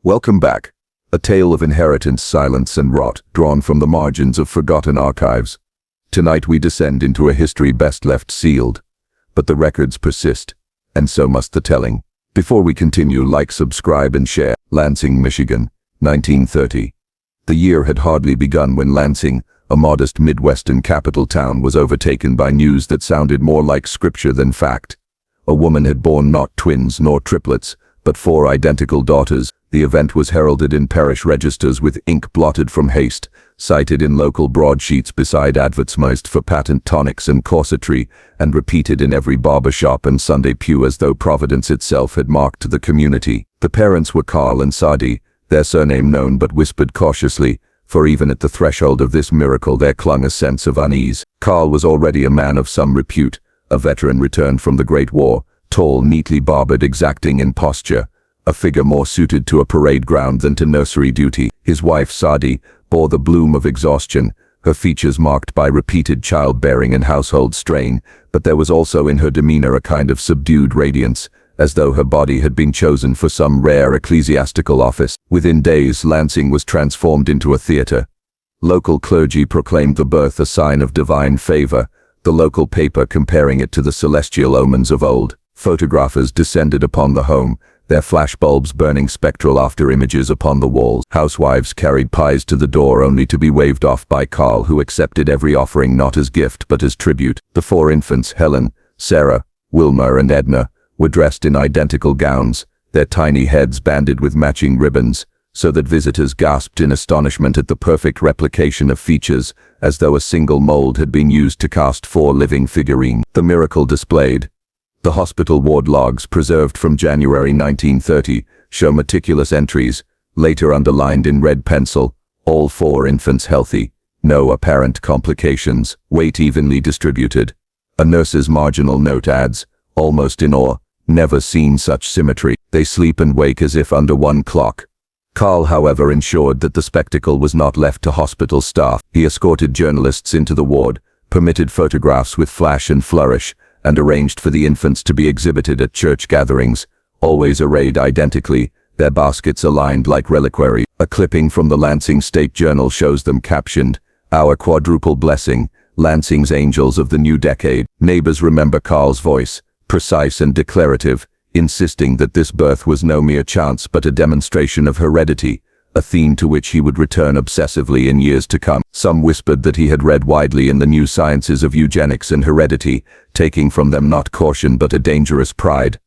Welcome back. A tale of inheritance, silence, and rot, drawn from the margins of forgotten archives. Tonight we descend into a history best left sealed. But the records persist, and so must the telling. Before we continue, like, subscribe, and share. Lansing, Michigan, 1930. The year had hardly begun when Lansing, a modest Midwestern capital town, was overtaken by news that sounded more like scripture than fact. A woman had borne not twins nor triplets, but 4 identical daughters. The event was heralded in parish registers with ink blotted from haste, cited in local broadsheets beside advertisements for patent tonics and corsetry, and repeated in every barber shop and Sunday pew as though Providence itself had marked the community. The parents were Carl and Sadie, their surname known but whispered cautiously, for even at the threshold of this miracle there clung a sense of unease. Carl was already a man of some repute, a veteran returned from the Great War, tall, neatly barbered, exacting in posture, a figure more suited to a parade ground than to nursery duty. His wife, Sadie, bore the bloom of exhaustion, her features marked by repeated childbearing and household strain, but there was also in her demeanor a kind of subdued radiance, as though her body had been chosen for some rare ecclesiastical office. Within days, Lansing was transformed into a theater. Local clergy proclaimed the birth a sign of divine favor, the local paper comparing it to the celestial omens of old. Photographers descended upon the home, their flashbulbs burning spectral after-images upon the walls. Housewives carried pies to the door only to be waved off by Carl, who accepted every offering not as gift but as tribute. The 4 infants, Helen, Sarah, Wilma, and Edna, were dressed in identical gowns, their tiny heads banded with matching ribbons, so that visitors gasped in astonishment at the perfect replication of features, as though a single mold had been used to cast 4 living figurines. The miracle displayed. The hospital ward logs, preserved from January 1930, show meticulous entries, later underlined in red pencil: all 4 infants healthy, no apparent complications, weight evenly distributed. A nurse's marginal note adds, almost in awe, never seen such symmetry. They sleep and wake as if under one clock. Carl, however, ensured that the spectacle was not left to hospital staff. He escorted journalists into the ward, permitted photographs with flash and flourish, and arranged for the infants to be exhibited at church gatherings, always arrayed identically, their baskets aligned like reliquary. A clipping from the Lansing State Journal shows them captioned, "Our Quadruple Blessing, Lansing's Angels of the New Decade." Neighbors remember Carl's voice, precise and declarative, insisting that this birth was no mere chance but a demonstration of heredity, a theme to which he would return obsessively in years to come. Some whispered that he had read widely in the new sciences of eugenics and heredity, taking from them not caution but a dangerous pride.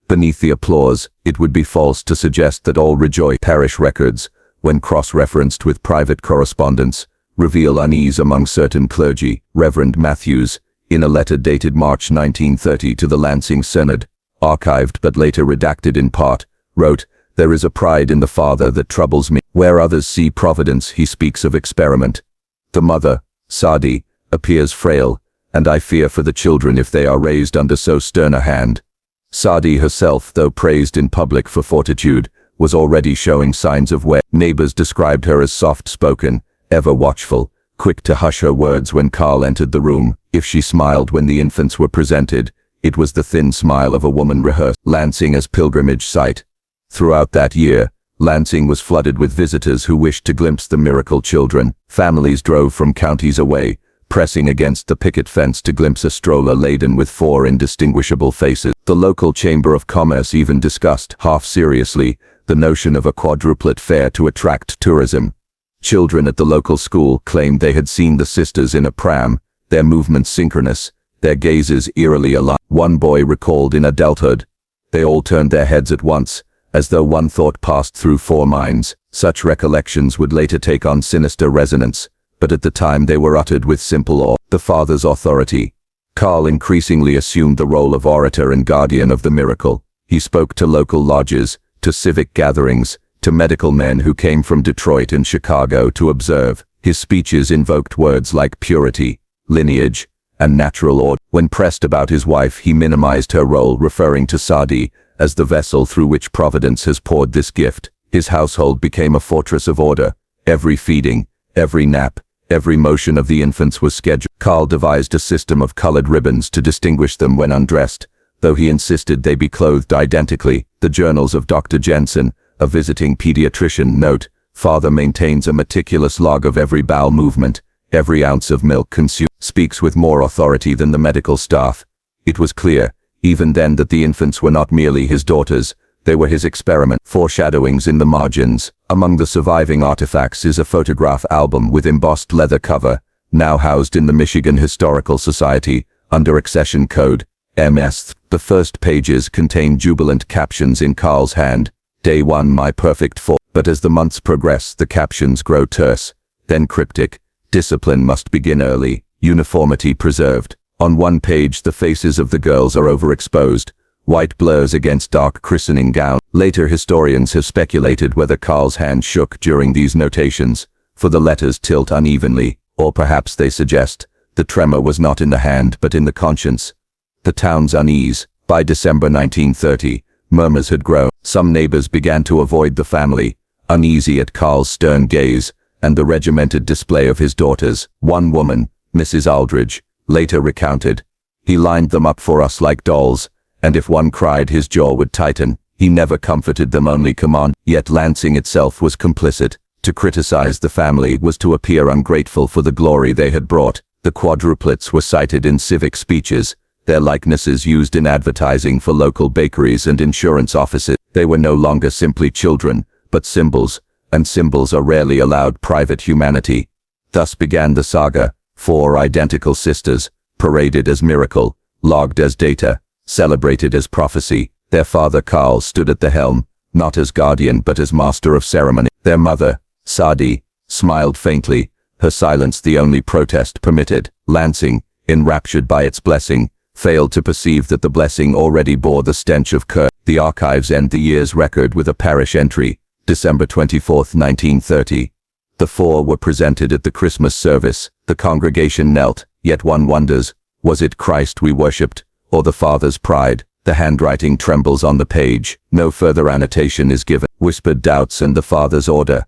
Beneath the applause, it would be false to suggest that all rejoice. Parish records, when cross-referenced with private correspondence, reveal unease among certain clergy. Reverend Matthews, in a letter dated March 1930 to the Lansing Synod, archived but later redacted in part, wrote, "There is a pride in the father that troubles me. Where others see providence, he speaks of experiment. The mother, Sadie, appears frail, and I fear for the children if they are raised under so stern a hand." Sadie herself, though praised in public for fortitude, was already showing signs of wear. Neighbors described her as soft-spoken, ever watchful, quick to hush her words when Carl entered the room. If she smiled when the infants were presented, it was the thin smile of a woman rehearsed. Lansing as pilgrimage site. Throughout that year, Lansing was flooded with visitors who wished to glimpse the miracle children. Families drove from counties away, pressing against the picket fence to glimpse a stroller laden with 4 indistinguishable faces. The local Chamber of Commerce even discussed, half seriously, the notion of a quadruplet fair to attract tourism. Children at the local school claimed they had seen the sisters in a pram, their movements synchronous, their gazes eerily aligned. One boy recalled in adulthood, "They all turned their heads at once, as though one thought passed through 4 minds." Such recollections would later take on sinister resonance, but at the time they were uttered with simple awe. The father's authority. Carl increasingly assumed the role of orator and guardian of the miracle. He spoke to local lodges, to civic gatherings, to medical men who came from Detroit and Chicago to observe. His speeches invoked words like purity, lineage, and natural order. When pressed about his wife, he minimized her role, referring to Sadie as the vessel through which Providence has poured this gift. His household became a fortress of order. Every feeding, every nap, every motion of the infants was scheduled. Carl devised a system of colored ribbons to distinguish them when undressed, though he insisted they be clothed identically. The journals of Dr. Jensen, A visiting pediatrician note, father maintains a meticulous log of every bowel movement, every ounce of milk consumed, speaks with more authority than the medical staff. It was clear, even then, that the infants were not merely his daughters, they were his experiment. Foreshadowings in the margins. Among the surviving artifacts is a photograph album with embossed leather cover, now housed in the Michigan Historical Society, under accession code, MS. The first pages contain jubilant captions in Carl's hand. Day 1, my perfect fall. But as the months progress, the captions grow terse, then cryptic. Discipline must begin early, uniformity preserved. On one page the faces of the girls are overexposed, white blurs against dark christening gown. Later historians have speculated whether Carl's hand shook during these notations, for the letters tilt unevenly, or perhaps they suggest the tremor was not in the hand but in the conscience. The town's unease. By December 1930, murmurs had grown. Some neighbors began to avoid the family, uneasy at Carl's stern gaze and the regimented display of his daughters. One woman, Mrs. Aldridge, later recounted, "He lined them up for us like dolls, and if one cried his jaw would tighten. He never comforted them, only command." Yet Lansing itself was complicit. To criticize the family was to appear ungrateful for the glory they had brought. The Quadruplets were cited in civic speeches, their likenesses used in advertising for local bakeries and insurance offices. They were no longer simply children, but symbols, and symbols are rarely allowed private humanity. Thus began the saga. 4 identical sisters, paraded as miracle, logged as data, celebrated as prophecy. Their father Carl stood at the helm, not as guardian but as master of ceremony. Their mother, Sadie, smiled faintly, her silence the only protest permitted. Lansing, enraptured by its blessing, failed to perceive that the blessing already bore the stench of curse. The archives end the year's record with a parish entry, December 24, 1930. The 4 were presented at the Christmas service. The congregation knelt, yet one wonders, was it Christ we worshipped, or the Father's pride? The handwriting trembles on the page. No further annotation is given. Whispered doubts and the Father's order.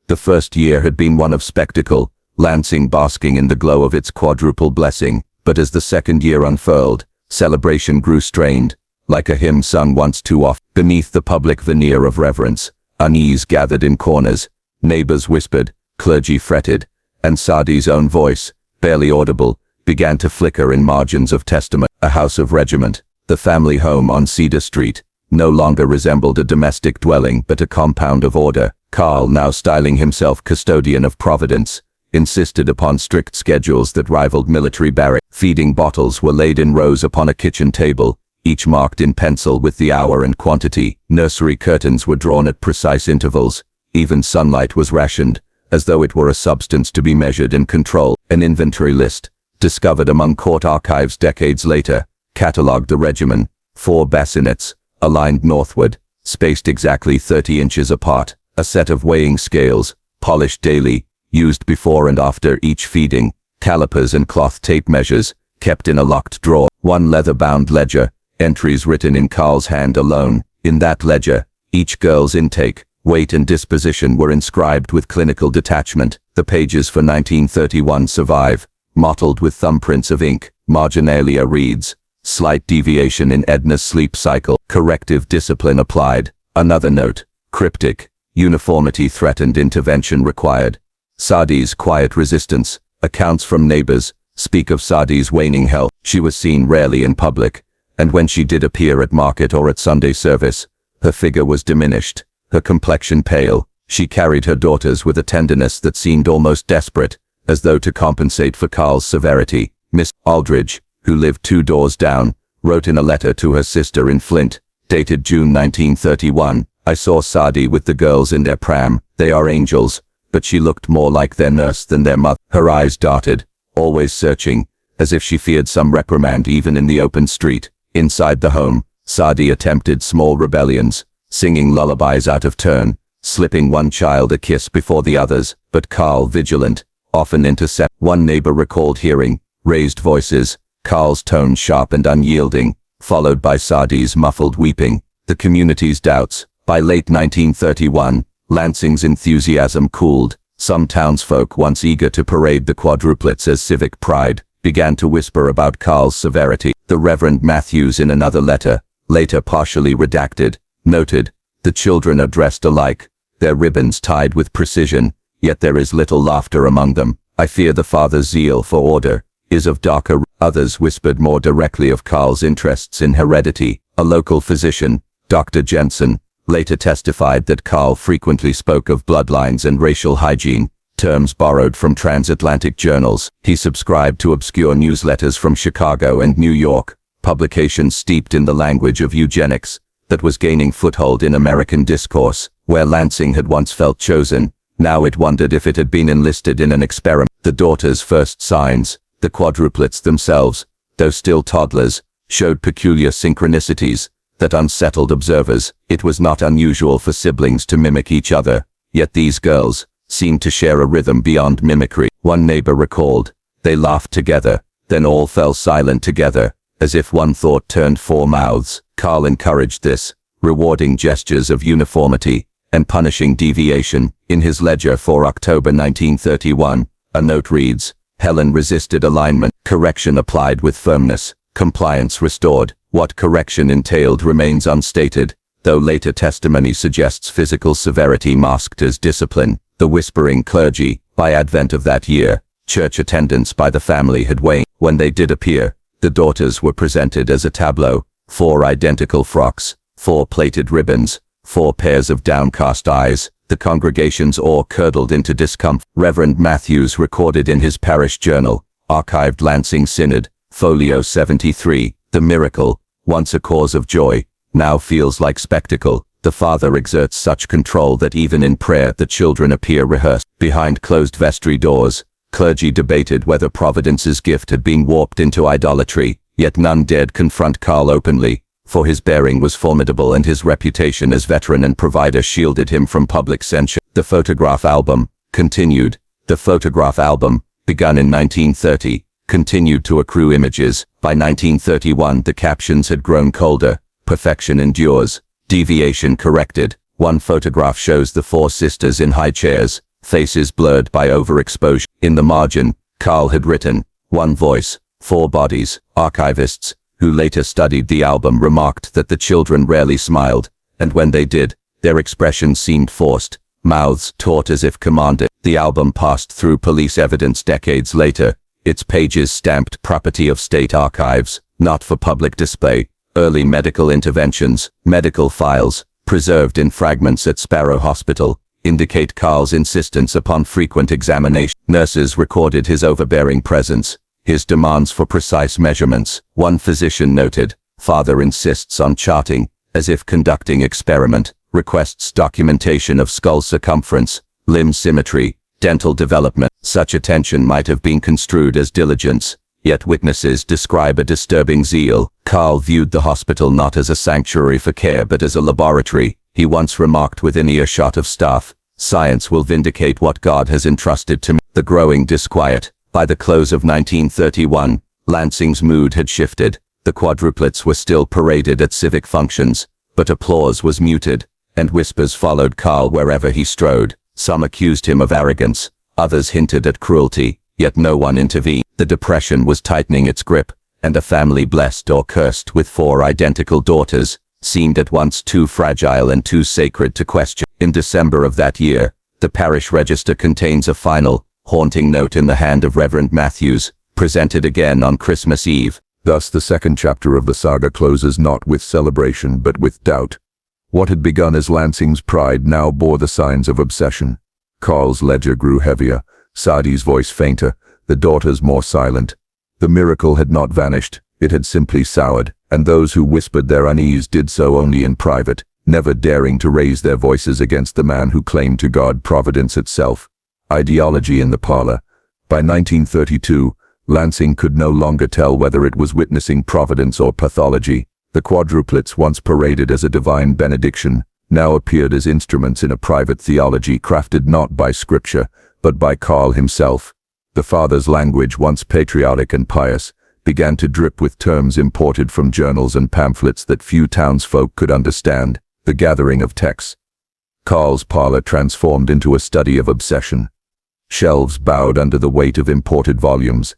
The first year had been one of spectacle, Lansing basking in the glow of its quadruple blessing. But as the second year unfurled, celebration grew strained, like a hymn sung once too often. Beneath the public veneer of reverence, unease gathered in corners. Neighbors whispered, clergy fretted, and Sadie's own voice, barely audible, began to flicker in margins of testament. A house of regiment, the family home on Cedar Street, no longer resembled a domestic dwelling but a compound of order. Carl, now styling himself custodian of Providence, insisted upon strict schedules that rivaled military barracks. Feeding bottles were laid in rows upon a kitchen table, each marked in pencil with the hour and quantity. Nursery curtains were drawn at precise intervals. Even sunlight was rationed, as though it were a substance to be measured and controlled. An inventory list, discovered among court archives decades later, catalogued the regimen. 4 bassinets, aligned northward, spaced exactly 30 inches apart. A set of weighing scales, polished daily, used before and after each feeding. Calipers and cloth tape measures, kept in a locked drawer. 1 leather-bound ledger, entries written in Carl's hand alone. In that ledger, each girl's intake, weight and disposition were inscribed with clinical detachment. The pages for 1931 survive, mottled with thumbprints of ink. Marginalia reads, "Slight deviation in Edna's sleep cycle. Corrective discipline applied." Another note, cryptic, "Uniformity threatened, intervention required." Sadie's quiet resistance. Accounts from neighbors speak of Sadie's waning health. She was seen rarely in public, and when she did appear at market or at Sunday service, her figure was diminished, her complexion pale. She carried her daughters with a tenderness that seemed almost desperate, as though to compensate for Carl's severity. Miss Aldridge, who lived 2 doors down, wrote in a letter to her sister in Flint, dated June 1931, "I saw Sadie with the girls in their pram. They are angels, but she looked more like their nurse than their mother." Her eyes darted, always searching, as if she feared some reprimand even in the open street. Inside the home, Sadie attempted small rebellions, singing lullabies out of turn, slipping one child a kiss before the others, but Carl, vigilant, often intercept. One neighbor recalled hearing raised voices, Carl's tone sharp and unyielding, followed by Sadie's muffled weeping. The community's doubts. By late 1931, Lansing's enthusiasm cooled. Some townsfolk, once eager to parade the Quadruplets as civic pride, began to whisper about Carl's severity. The Reverend Matthews, in another letter, later partially redacted, noted, The children are dressed alike, their ribbons tied with precision, yet there is little laughter among them. I fear the father's zeal for order is of darker. Others whispered more directly of Karl's interests in heredity. A local physician, Dr. Jensen, later testified that Karl frequently spoke of bloodlines and racial hygiene, terms borrowed from transatlantic journals. He subscribed to obscure newsletters from Chicago and New York, publications steeped in the language of eugenics that was gaining foothold in American discourse. Where Lansing had once felt chosen, now it wondered if it had been enlisted in an experiment. The daughter's first signs, the quadruplets themselves, though still toddlers, showed peculiar synchronicities that unsettled observers. It was not unusual for siblings to mimic each other, yet these girls seemed to share a rhythm beyond mimicry. One neighbor recalled, they laughed together, then all fell silent together, as if one thought turned four mouths. Karl encouraged this, rewarding gestures of uniformity and punishing deviation. In his ledger for October 1931, a note reads, Helen resisted alignment, correction applied with firmness, compliance restored. What correction entailed remains unstated, though later testimony suggests physical severity masked as discipline. The whispering clergy, by Advent of that year, church attendance by the family had waned. When they did appear, the daughters were presented as a tableau: 4 identical frocks, 4 plaited ribbons, 4 pairs of downcast eyes. The congregation's awe curdled into discomfort. Reverend Matthews recorded in his parish journal, archived Lansing Synod, Folio 73, the miracle, once a cause of joy, now feels like spectacle. The father exerts such control that even in prayer the children appear rehearsed. Behind closed vestry doors, clergy debated whether Providence's gift had been warped into idolatry, yet none dared confront Karl openly, for his bearing was formidable and his reputation as veteran and provider shielded him from public censure. The photograph album continued. The photograph album, begun in 1930, continued to accrue images. By 1931 the captions had grown colder. Perfection endures, deviation corrected. One photograph shows the 4 sisters in high chairs, faces blurred by overexposure. In the margin, Karl had written, "One voice, 4 bodies." Archivists, who later studied the album, remarked that the children rarely smiled, and when they did, their expressions seemed forced, mouths taut as if commanded. The album passed through police evidence decades later, its pages stamped property of state archives, not for public display. Early medical interventions, medical files, preserved in fragments at Sparrow Hospital, indicate Karl's insistence upon frequent examination. Nurses recorded his overbearing presence, his demands for precise measurements. One physician noted, "Father insists on charting, as if conducting experiment, requests documentation of skull circumference, limb symmetry, dental development." Such attention might have been construed as diligence, yet witnesses describe a disturbing zeal. Karl viewed the hospital not as a sanctuary for care but as a laboratory. He once remarked within earshot of staff, "Science will vindicate what God has entrusted to me." The growing disquiet. By the close of 1931, Lansing's mood had shifted. The quadruplets were still paraded at civic functions, but applause was muted, and whispers followed Karl wherever he strode. Some accused him of arrogance, others hinted at cruelty, yet no one intervened. The depression was tightening its grip, and a family blessed or cursed with 4 identical daughters seemed at once too fragile and too sacred to question. In December of that year, the parish register contains a final, haunting note in the hand of Reverend Matthews, presented again on Christmas Eve. Thus the second chapter of the saga closes not with celebration but with doubt. What had begun as Lansing's pride now bore the signs of obsession. Karl's ledger grew heavier, Sadi's voice fainter, the daughters more silent. The miracle had not vanished, it had simply soured, and those who whispered their unease did so only in private, never daring to raise their voices against the man who claimed to guard Providence itself. Ideology in the parlor. By 1932, Lansing could no longer tell whether it was witnessing Providence or pathology. The quadruplets, once paraded as a divine benediction, now appeared as instruments in a private theology crafted not by scripture, but by Karl himself. The father's language, once patriotic and pious, began to drip with terms imported from journals and pamphlets that few townsfolk could understand. The gathering of texts. Karl's parlor transformed into a study of obsession. Shelves bowed under the weight of imported volumes,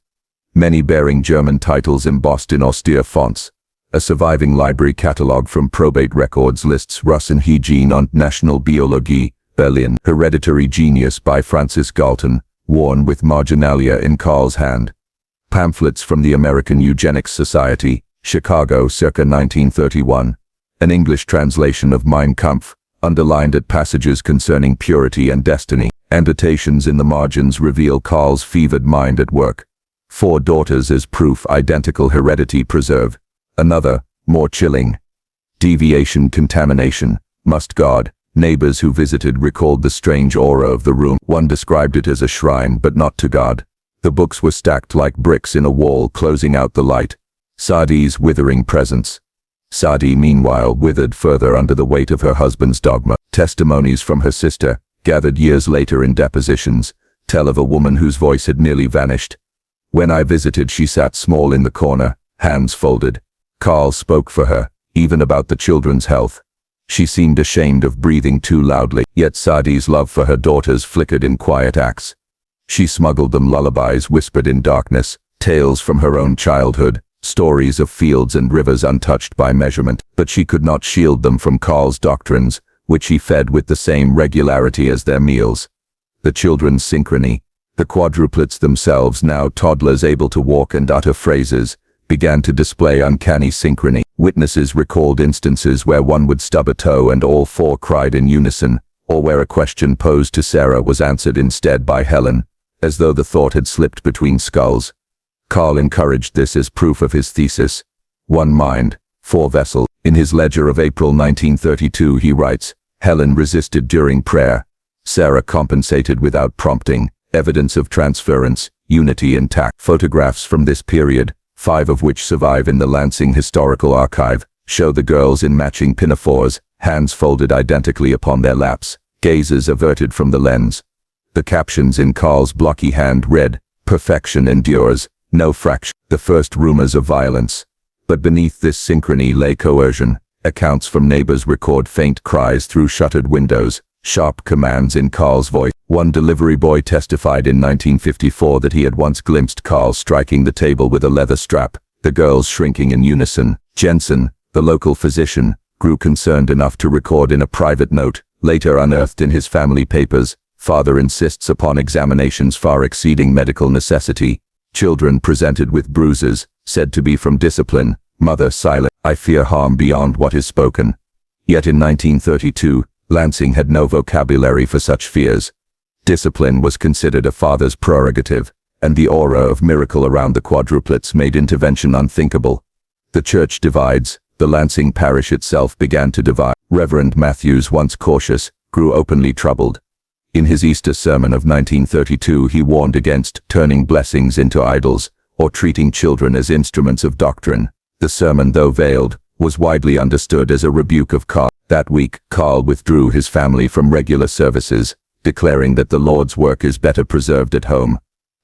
many bearing German titles embossed in austere fonts. A surviving library catalogue from probate records lists Rassenhygiene und Nationalbiologie, Berlin, Hereditary Genius by Francis Galton, worn with marginalia in Karl's hand. Pamphlets from the American Eugenics Society, Chicago, circa 1931. An English translation of Mein Kampf, underlined at passages concerning purity and destiny. Annotations in the margins reveal Karl's fevered mind at work. 4 daughters as proof identical heredity preserve. Another, more chilling. Deviation contamination, must guard. Neighbors who visited recalled the strange aura of the room. One described it as a shrine, but not to God. The books were stacked like bricks in a wall, closing out the light. Sadi's withering presence. Sadi, meanwhile, withered further under the weight of her husband's dogma. Testimonies from her sister, gathered years later in depositions, tell of a woman whose voice had nearly vanished. When I visited, she sat small in the corner, hands folded. Karl spoke for her, even about the children's health. She seemed ashamed of breathing too loudly, yet Sadi's love for her daughters flickered in quiet acts. She smuggled them lullabies whispered in darkness, tales from her own childhood, stories of fields and rivers untouched by measurement, but she could not shield them from Karl's doctrines, which he fed with the same regularity as their meals. The children's synchrony, the quadruplets themselves, now toddlers able to walk and utter phrases, began to display uncanny synchrony. Witnesses recalled instances where one would stub a toe and all 4 cried in unison, or where a question posed to Sarah was answered instead by Helen, as though the thought had slipped between skulls. Karl encouraged this as proof of his thesis. 1 mind, 4 vessels. In his ledger of April 1932 he writes, Helen resisted during prayer. Sarah compensated without prompting, evidence of transference, unity intact. Photographs from this period, 5 of which survive in the Lansing Historical Archive, show the girls in matching pinafores, hands folded identically upon their laps, gazes averted from the lens. The captions in Karl's blocky hand read, Perfection endures, no fraction. The first rumors of violence. But beneath this synchrony lay coercion. Accounts from neighbors record faint cries through shuttered windows, sharp commands in Karl's voice. One delivery boy testified in 1954 that he had once glimpsed Karl striking the table with a leather strap, the girls shrinking in unison. Jensen, the local physician, grew concerned enough to record in a private note, later unearthed in his family papers, Father insists upon examinations far exceeding medical necessity. Children presented with bruises, said to be from discipline. Mother silent. I fear harm beyond what is spoken. Yet in 1932, Lansing had no vocabulary for such fears. Discipline was considered a father's prerogative, and the aura of miracle around the quadruplets made intervention unthinkable. The church divides. The Lansing parish itself began to divide. Reverend Matthews, once cautious, grew openly troubled. In his Easter sermon of 1932 he warned against turning blessings into idols, or treating children as instruments of doctrine. The sermon, though veiled, was widely understood as a rebuke of Karl. That week, Karl withdrew his family from regular services, declaring that the Lord's work is better preserved at home.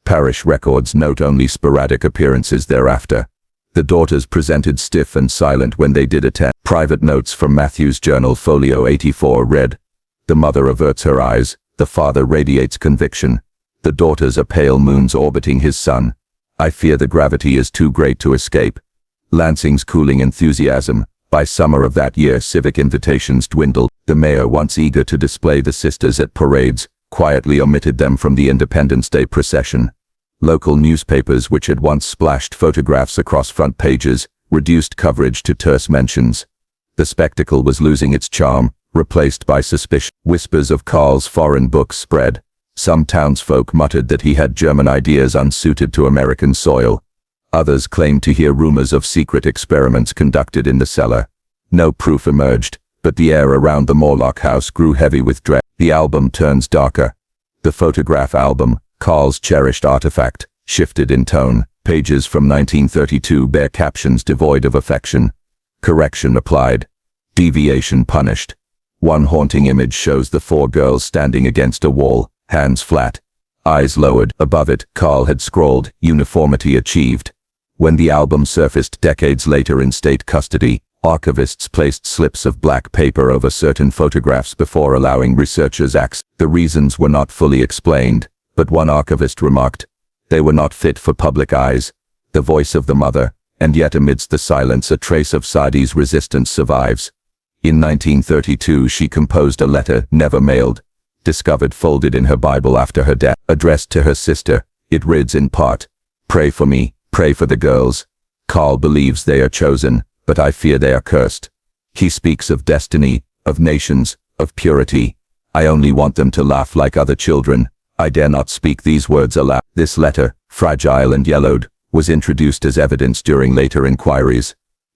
Parish records note only sporadic appearances thereafter. The daughters presented stiff and silent when they did attend. Private notes from Matthew's journal, folio 84, read, The mother averts her eyes, the father radiates conviction. The daughters are pale moons orbiting his sun. I fear the gravity is too great to escape. Lansing's cooling enthusiasm. By summer of that year civic invitations dwindled. The mayor, once eager to display the sisters at parades, quietly omitted them from the Independence Day procession. Local newspapers, which had once splashed photographs across front pages, reduced coverage to terse mentions. The spectacle was losing its charm, replaced by suspicion. Whispers of Karl's foreign books spread. Some townsfolk muttered that he had German ideas unsuited to American soil. Others claimed to hear rumors of secret experiments conducted in the cellar. No proof emerged, but the air around the Morlok house grew heavy with dread. The album turns darker. The photograph album, Karl's cherished artifact, shifted in tone. Pages from 1932 bear captions devoid of affection. Correction applied. Deviation punished. One haunting image shows the 4 girls standing against a wall, hands flat, eyes lowered. Above it, Karl had scrawled, Uniformity achieved. When the album surfaced decades later in state custody, archivists placed slips of black paper over certain photographs before allowing researchers access. The reasons were not fully explained, but one archivist remarked, they were not fit for public eyes. The voice of the mother, And yet amidst the silence a trace of Sadi's resistance survives. In 1932 she composed a letter, never mailed, discovered folded in her Bible after her death, addressed to her sister. It reads in part, "Pray for me, pray for the girls. Carl believes they are chosen, but I fear they are cursed. He speaks of destiny, of nations, of purity. I only want them to laugh like other children. I dare not speak these words aloud." This letter, fragile and yellowed, was introduced as evidence during later inquiries.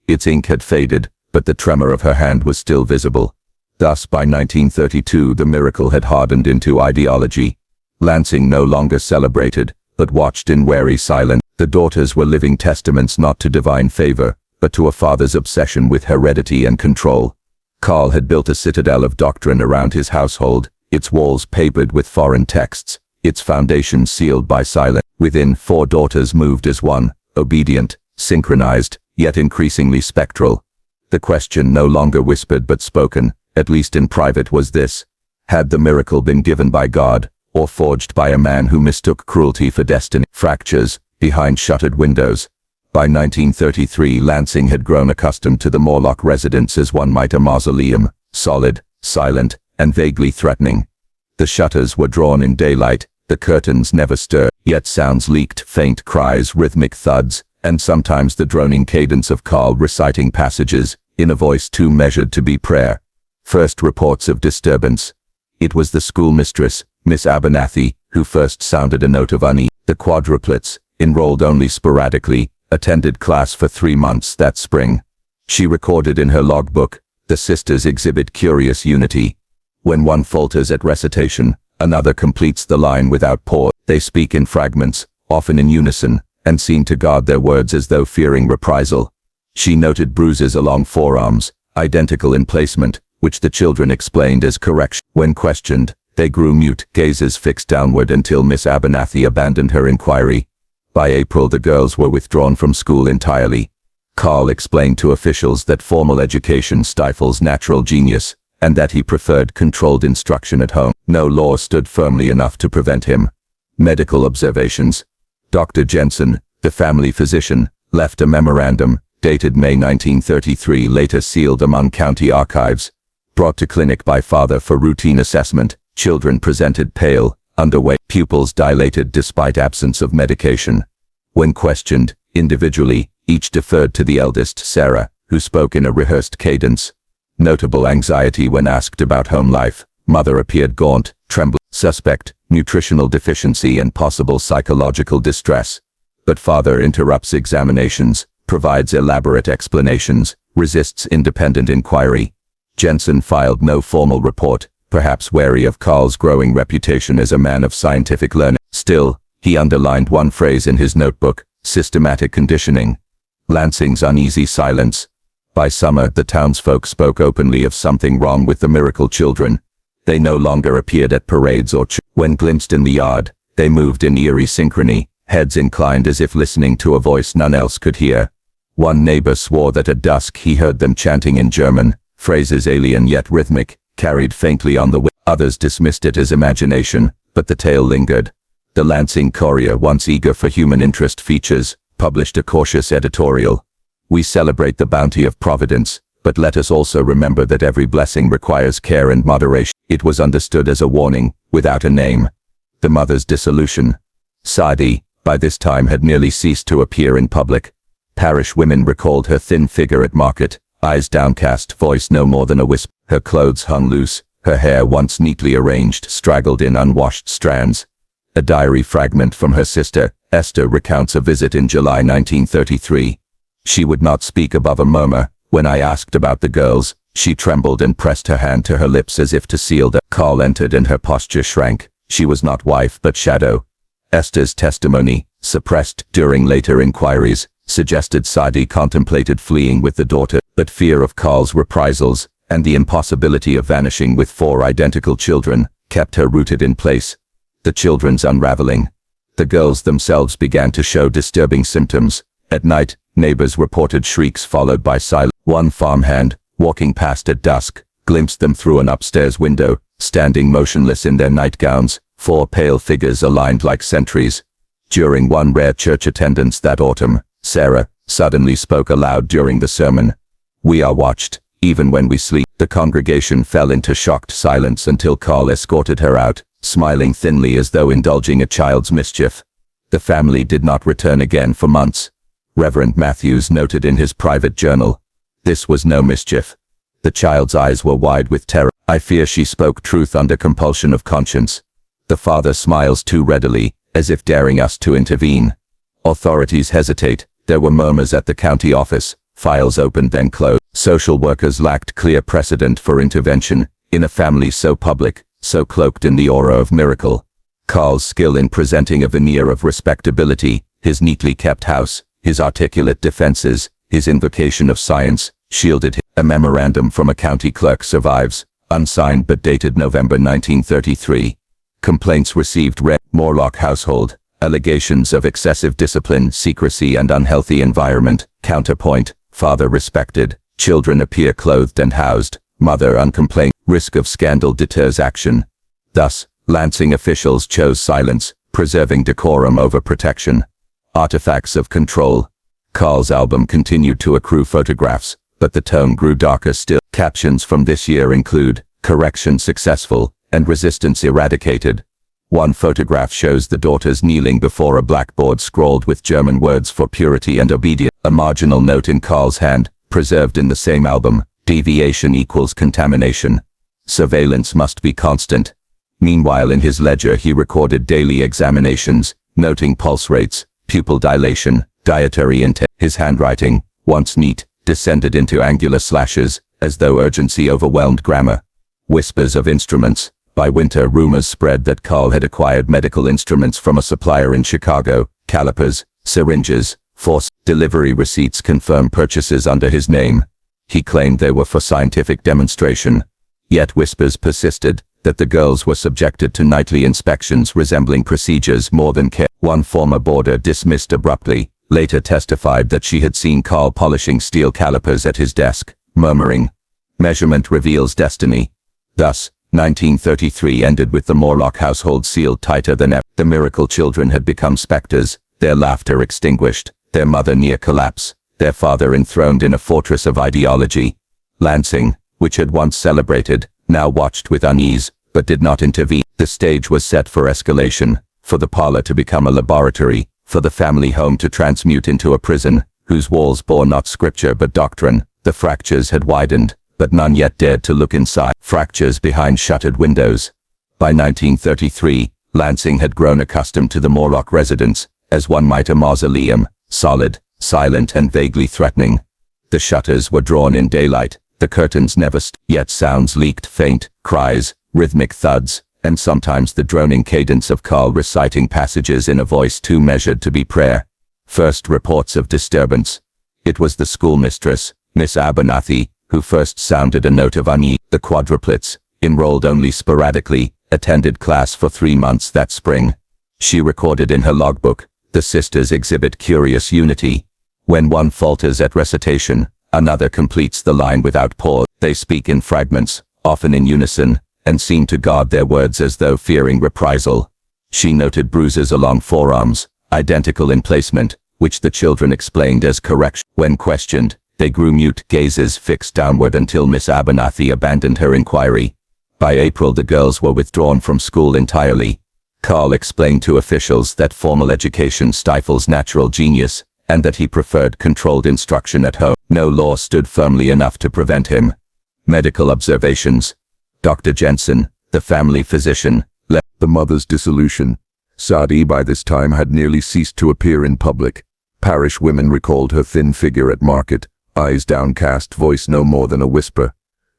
Its ink had faded, but the tremor of her hand was still visible. Thus, by 1932, the miracle had hardened into ideology. Lansing no longer celebrated, but watched in wary silence. The daughters were living testaments not to divine favor, but to a father's obsession with heredity and control. Carl had built a citadel of doctrine around his household, its walls papered with foreign texts, its foundations sealed by silence. Within, 4 daughters moved as one, obedient, synchronized, yet increasingly spectral. The question, no longer whispered but spoken, at least in private, was this: had the miracle been given by God, or forged by a man who mistook cruelty for destiny? Fractures, behind shuttered windows. By 1933 Lansing had grown accustomed to the Morlok residence as one might a mausoleum, solid, silent, and vaguely threatening. The shutters were drawn in daylight, the curtains never stirred, yet sounds leaked, faint cries, rhythmic thuds, and sometimes the droning cadence of Carl reciting passages, in a voice too measured to be prayer. First reports of disturbance. It was the schoolmistress, Miss Abernathy, who first sounded a note of unease. The Quadruplets, enrolled only sporadically, attended class for 3 months that spring. She recorded in her logbook, "The sisters exhibit curious unity. When one falters at recitation, another completes the line without pause. They speak in fragments, often in unison, and seem to guard their words as though fearing reprisal." She noted bruises along forearms, identical in placement, which the children explained as correction. When questioned, they grew mute, gazes fixed downward, until Miss Abernathy abandoned her inquiry. By April the girls were withdrawn from school entirely. Carl explained to officials that formal education stifles natural genius, and that he preferred controlled instruction at home. No law stood firmly enough to prevent him. Medical observations. Dr. Jensen, the family physician, left a memorandum, dated May 1933, later sealed among county archives. Brought to clinic by father for routine assessment, children presented pale, underweight, pupils dilated despite absence of medication. When questioned, individually, each deferred to the eldest, Sarah, who spoke in a rehearsed cadence. Notable anxiety when asked about home life. Mother appeared gaunt, trembling. Suspect, nutritional deficiency and possible psychological distress. But father interrupts examinations, provides elaborate explanations, resists independent inquiry. Jensen filed no formal report, perhaps wary of Carl's growing reputation as a man of scientific learning. Still, he underlined one phrase in his notebook: systematic conditioning. Lansing's uneasy silence. By summer, the townsfolk spoke openly of something wrong with the miracle children. They no longer appeared at parades or when glimpsed in the yard, they moved in eerie synchrony, heads inclined as if listening to a voice none else could hear. One neighbor swore that at dusk he heard them chanting in German, phrases alien yet rhythmic, carried faintly on the wind. Others dismissed it as imagination, but the tale lingered. The Lansing Courier, once eager for human interest features, published a cautious editorial. "We celebrate the bounty of Providence, but let us also remember that every blessing requires care and moderation." It was understood as a warning, without a name. The mother's dissolution. Sadi, by this time, had nearly ceased to appear in public. Parish women recalled her thin figure at market, eyes downcast, voice no more than a whisper. Her clothes hung loose, her hair, once neatly arranged, straggled in unwashed strands. A diary fragment from her sister, Esther, recounts a visit in July 1933. "She would not speak above a murmur. When I asked about the girls, she trembled and pressed her hand to her lips as if to seal the..." Carl entered and her posture shrank. She was not wife but shadow. Esther's testimony, suppressed during later inquiries, suggested Sadi contemplated fleeing with the daughter, but fear of Carl's reprisals, and the impossibility of vanishing with 4 identical children, kept her rooted in place. The children's unraveling. The girls themselves began to show disturbing symptoms. At night, neighbors reported shrieks followed by silence. One farmhand, walking past at dusk, glimpsed them through an upstairs window, standing motionless in their nightgowns, 4 pale figures aligned like sentries. During one rare church attendance that autumn, Sarah suddenly spoke aloud during the sermon. "We are watched, even when we sleep." The congregation fell into shocked silence until Carl escorted her out, smiling thinly as though indulging a child's mischief. The family did not return again for months. Reverend Matthews noted in his private journal, "This was no mischief." The child's eyes were wide with terror. "I fear she spoke truth under compulsion of conscience." The father smiles too readily, as if daring us to intervene. Authorities hesitate. There were murmurs at the county office. Files opened then closed. Social workers lacked clear precedent for intervention in a family so public, so cloaked in the aura of miracle. Carl's skill in presenting a veneer of respectability, his neatly kept house, his articulate defenses, his invocation of science, shielded him. A memorandum from a county clerk survives, unsigned but dated November 1933. Complaints received read, Morlok household, allegations of excessive discipline, secrecy and unhealthy environment. Counterpoint, father respected, children appear clothed and housed, mother uncomplained. Risk of scandal deters action. Thus, Lansing officials chose silence, preserving decorum over protection. Artifacts of control. Carl's album continued to accrue photographs, but the tone grew darker still. Captions from this year include, "Correction successful," and "Resistance eradicated." One photograph shows the daughters kneeling before a blackboard scrawled with German words for purity and obedience. A marginal note in Carl's hand, preserved in the same album, "Deviation equals contamination. Surveillance must be constant." Meanwhile in his ledger he recorded daily examinations, noting pulse rates, pupil dilation, dietary intake. His handwriting, once neat, descended into angular slashes, as though urgency overwhelmed grammar. Whispers of instruments. By winter rumors spread that Carl had acquired medical instruments from a supplier in Chicago, calipers, syringes, force. Delivery receipts confirm purchases under his name. He claimed they were for scientific demonstration. Yet whispers persisted that the girls were subjected to nightly inspections resembling procedures more than care. One former boarder dismissed abruptly, later testified that she had seen Carl polishing steel calipers at his desk, murmuring, "Measurement reveals destiny." Thus, 1933 ended with the Morlok household sealed tighter than ever. The miracle children had become specters, their laughter extinguished, their mother near collapse, their father enthroned in a fortress of ideology. Lansing, which had once celebrated, now watched with unease, but did not intervene. The stage was set for escalation, for the parlor to become a laboratory, for the family home to transmute into a prison, whose walls bore not scripture but doctrine. The fractures had widened, but none yet dared to look inside. Fractures behind shuttered windows. By 1933, Lansing had grown accustomed to the Morlok residence, as one might a mausoleum, solid, silent and vaguely threatening. The shutters were drawn in daylight, the curtains never yet sounds leaked faint, cries, rhythmic thuds, and sometimes the droning cadence of Carl reciting passages in a voice too measured to be prayer. First reports of disturbance. It was the schoolmistress, Miss Abernathy, who first sounded a note of unease. The Quadruplets, enrolled only sporadically, attended class for 3 months that spring. She recorded in her logbook, "The sisters exhibit curious unity. When one falters at recitation, another completes the line without pause. They speak in fragments, often in unison, and seem to guard their words as though fearing reprisal." She noted bruises along forearms, identical in placement, which the children explained as correction. When questioned, they grew mute, gazes fixed downward until Miss Abernathy abandoned her inquiry. By April the girls were withdrawn from school entirely. Carl explained to officials that formal education stifles natural genius, and that he preferred controlled instruction at home. No law stood firmly enough to prevent him. Medical observations. Dr. Jensen, the family physician, left. The mother's dissolution. Sadi by this time had nearly ceased to appear in public. Parish women recalled her thin figure at market, eyes downcast, voice no more than a whisper.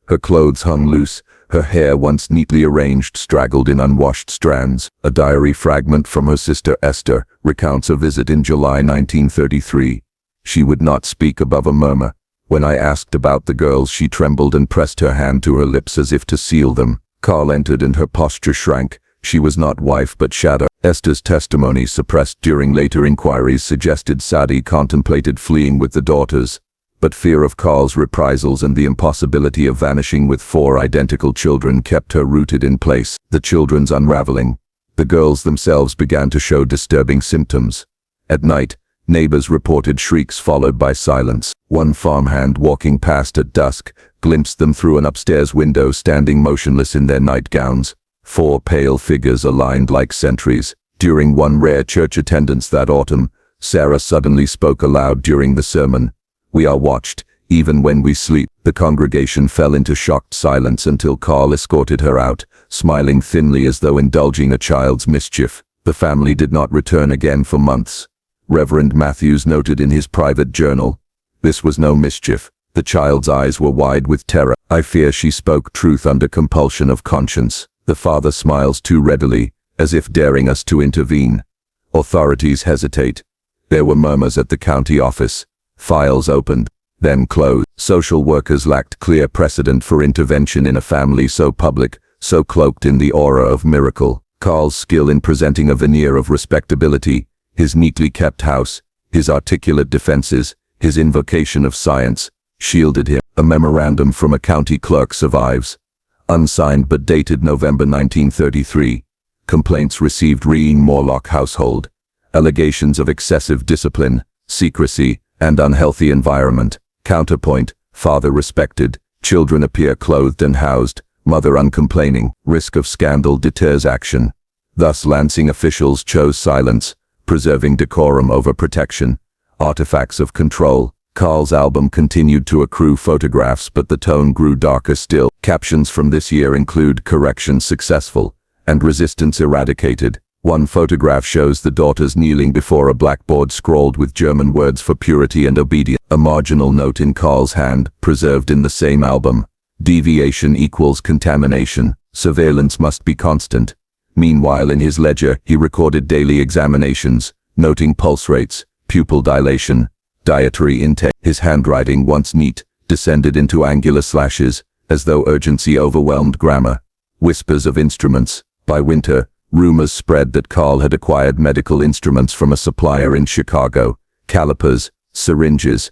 Her clothes hung loose, her hair once neatly arranged straggled in unwashed strands. A diary fragment from her sister Esther recounts a visit in July 1933. She would not speak above a murmur. When I asked about the girls she trembled and pressed her hand to her lips as if to seal them. Carl entered and her posture shrank. She was not wife but shadow. Esther's testimony, suppressed during later inquiries, suggested Sadi contemplated fleeing with the daughters. But fear of Carl's reprisals and the impossibility of vanishing with 4 identical children kept her rooted in place. The children's unraveling. The girls themselves began to show disturbing symptoms. At night, Neighbors reported shrieks followed by silence. One farmhand walking past at dusk glimpsed them through an upstairs window standing motionless in their nightgowns, 4 pale figures aligned like sentries. During one rare church attendance that autumn, Sarah suddenly spoke aloud during the sermon. "We are watched, even when we sleep." The congregation fell into shocked silence until Carl escorted her out, smiling thinly as though indulging a child's mischief. The family did not return again for months. Reverend Matthews noted in his private journal, "This was no mischief. The child's eyes were wide with terror. I fear she spoke truth under compulsion of conscience." The father smiles too readily, as if daring us to intervene. Authorities hesitate. There were murmurs at the county office. Files opened, then closed. Social workers lacked clear precedent for intervention in a family so public, so cloaked in the aura of miracle. Carl's skill in presenting a veneer of respectability, his neatly kept house, his articulate defenses, his invocation of science, shielded him. A memorandum from a county clerk survives. Unsigned but dated November 1933. Complaints received re Morlok household. Allegations of excessive discipline, secrecy, and unhealthy environment. Counterpoint, father respected, children appear clothed and housed, mother uncomplaining. Risk of scandal deters action. Thus Lansing officials chose silence, preserving decorum over protection. Artifacts of control. Carl's album continued to accrue photographs, but the tone grew darker still. Captions from this year include "Correction successful" and "Resistance eradicated." One photograph shows the daughters kneeling before a blackboard scrawled with German words for purity and obedience. A marginal note in Carl's hand, preserved in the same album. "Deviation equals contamination. Surveillance must be constant." Meanwhile, in his ledger, he recorded daily examinations, noting pulse rates, pupil dilation, dietary intake. His handwriting, once neat, descended into angular slashes, as though urgency overwhelmed grammar. Whispers of instruments. By winter, rumors spread that Carl had acquired medical instruments from a supplier in Chicago. Calipers, syringes,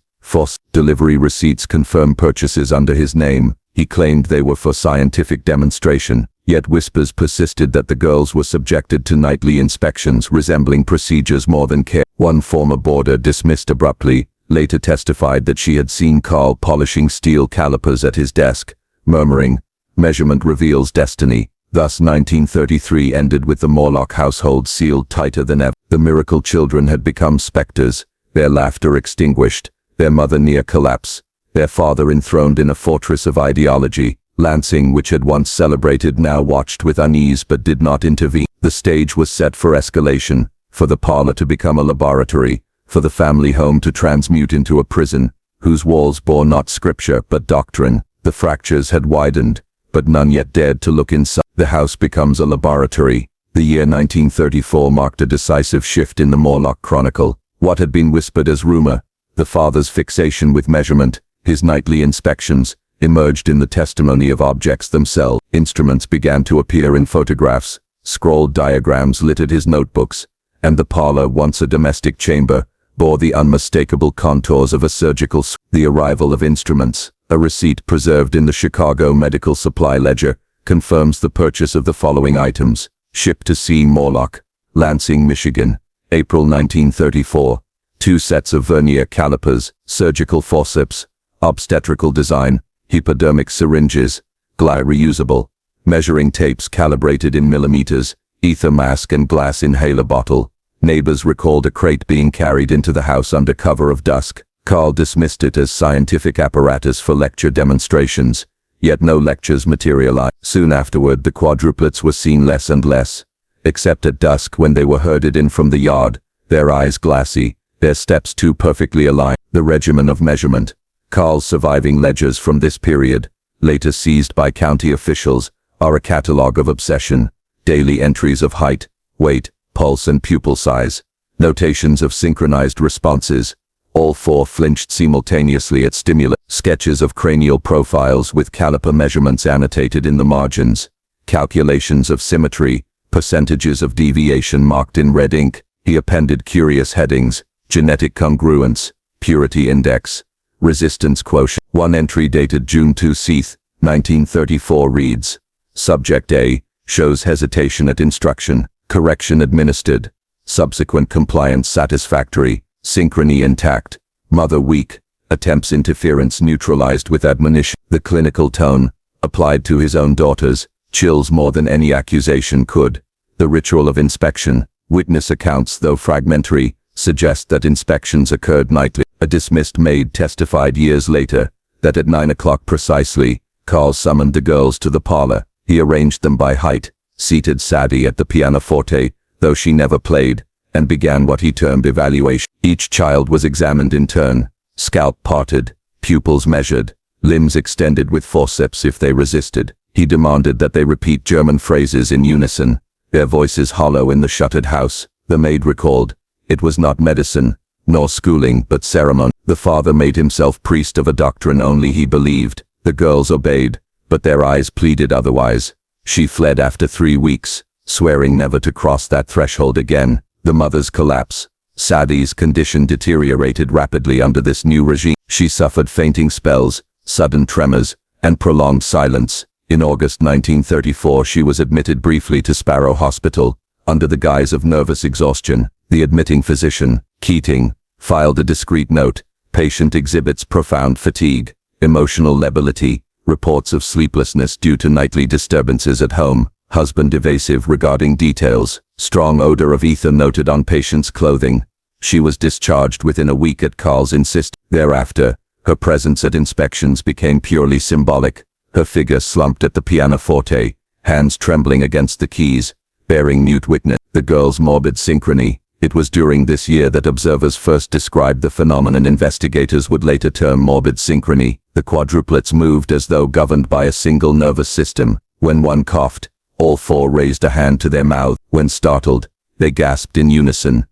delivery receipts confirm purchases under his name. He claimed they were for scientific demonstration, yet whispers persisted that the girls were subjected to nightly inspections resembling procedures more than care. One former boarder, dismissed abruptly, later testified that she had seen Carl polishing steel calipers at his desk, murmuring, "Measurement reveals destiny." Thus 1933 ended with the Morlok household sealed tighter than ever. The miracle children had become specters, their laughter extinguished, their mother near collapse, their father enthroned in a fortress of ideology. Lansing, which had once celebrated, now watched with unease but did not intervene. The stage was set for escalation, for the parlor to become a laboratory, for the family home to transmute into a prison, whose walls bore not scripture but doctrine. The fractures had widened, but none yet dared to look inside. The house becomes a laboratory. The year 1934 marked a decisive shift in the Morlok chronicle. What had been whispered as rumor, the father's fixation with measurement, his nightly inspections, emerged in the testimony of objects themselves. Instruments began to appear in photographs, scrawled diagrams littered his notebooks, and the parlor, once a domestic chamber, bore the unmistakable contours of a surgical suite. The arrival of instruments, a receipt preserved in the Chicago Medical Supply Ledger, confirms the purchase of the following items. Shipped to C. Morlok, Lansing, Michigan, April 1934. 2 sets of vernier calipers, surgical forceps, obstetrical design, hypodermic syringes, Gly reusable, measuring tapes calibrated in millimeters, ether mask and glass inhaler bottle. Neighbors recalled a crate being carried into the house under cover of dusk. Carl dismissed it as scientific apparatus for lecture demonstrations, yet no lectures materialized. Soon afterward, the quadruplets were seen less and less, except at dusk when they were herded in from the yard, their eyes glassy, their steps too perfectly aligned. The regimen of measurement. Carl's surviving ledgers from this period, later seized by county officials, are a catalogue of obsession. Daily entries of height, weight, pulse and pupil size. Notations of synchronized responses. All 4 flinched simultaneously at stimuli. Sketches of cranial profiles with caliper measurements annotated in the margins. Calculations of symmetry, percentages of deviation marked in red ink. He appended curious headings: genetic congruence, purity index, resistance quotient. One entry dated June 2, 1934 reads, Subject A, shows hesitation at instruction, correction administered, subsequent compliance satisfactory. synchrony intact, mother weak, attempts interference neutralized with admonition. The clinical tone, applied to his own daughters, chills more than any accusation could. The ritual of inspection, witness accounts though fragmentary, suggest that inspections occurred nightly. A dismissed maid testified years later that at 9 o'clock precisely, Carl summoned the girls to the parlor. He arranged them by height, seated Sadie at the pianoforte, though she never played, and began what he termed evaluation. Each child was examined in turn, scalp parted, pupils measured, limbs extended with forceps if they resisted. He demanded that they repeat German phrases in unison, their voices hollow in the shuttered house. The maid recalled, it was not medicine, nor schooling, but ceremony. The father made himself priest of a doctrine only he believed. The girls obeyed, but their eyes pleaded otherwise. She fled after 3 weeks, swearing never to cross that threshold again. The mother's collapse. Sadie's condition deteriorated rapidly under this new regime. She suffered fainting spells, sudden tremors, and prolonged silence. In August 1934 she was admitted briefly to Sparrow Hospital, under the guise of nervous exhaustion. The admitting physician, Keating, filed a discreet note. Patient exhibits profound fatigue, emotional lability, reports of sleeplessness due to nightly disturbances at home, husband evasive regarding details, strong odor of ether noted on patient's clothing. She was discharged within a week at Carl's insistence. Thereafter, her presence at inspections became purely symbolic. Her figure slumped at the pianoforte, hands trembling against the keys, bearing mute witness. The girls' morbid synchrony. It was during this year that observers first described the phenomenon investigators would later term morbid synchrony. The quadruplets moved as though governed by a single nervous system. When one coughed, all 4 raised a hand to their mouth. When startled, they gasped in unison.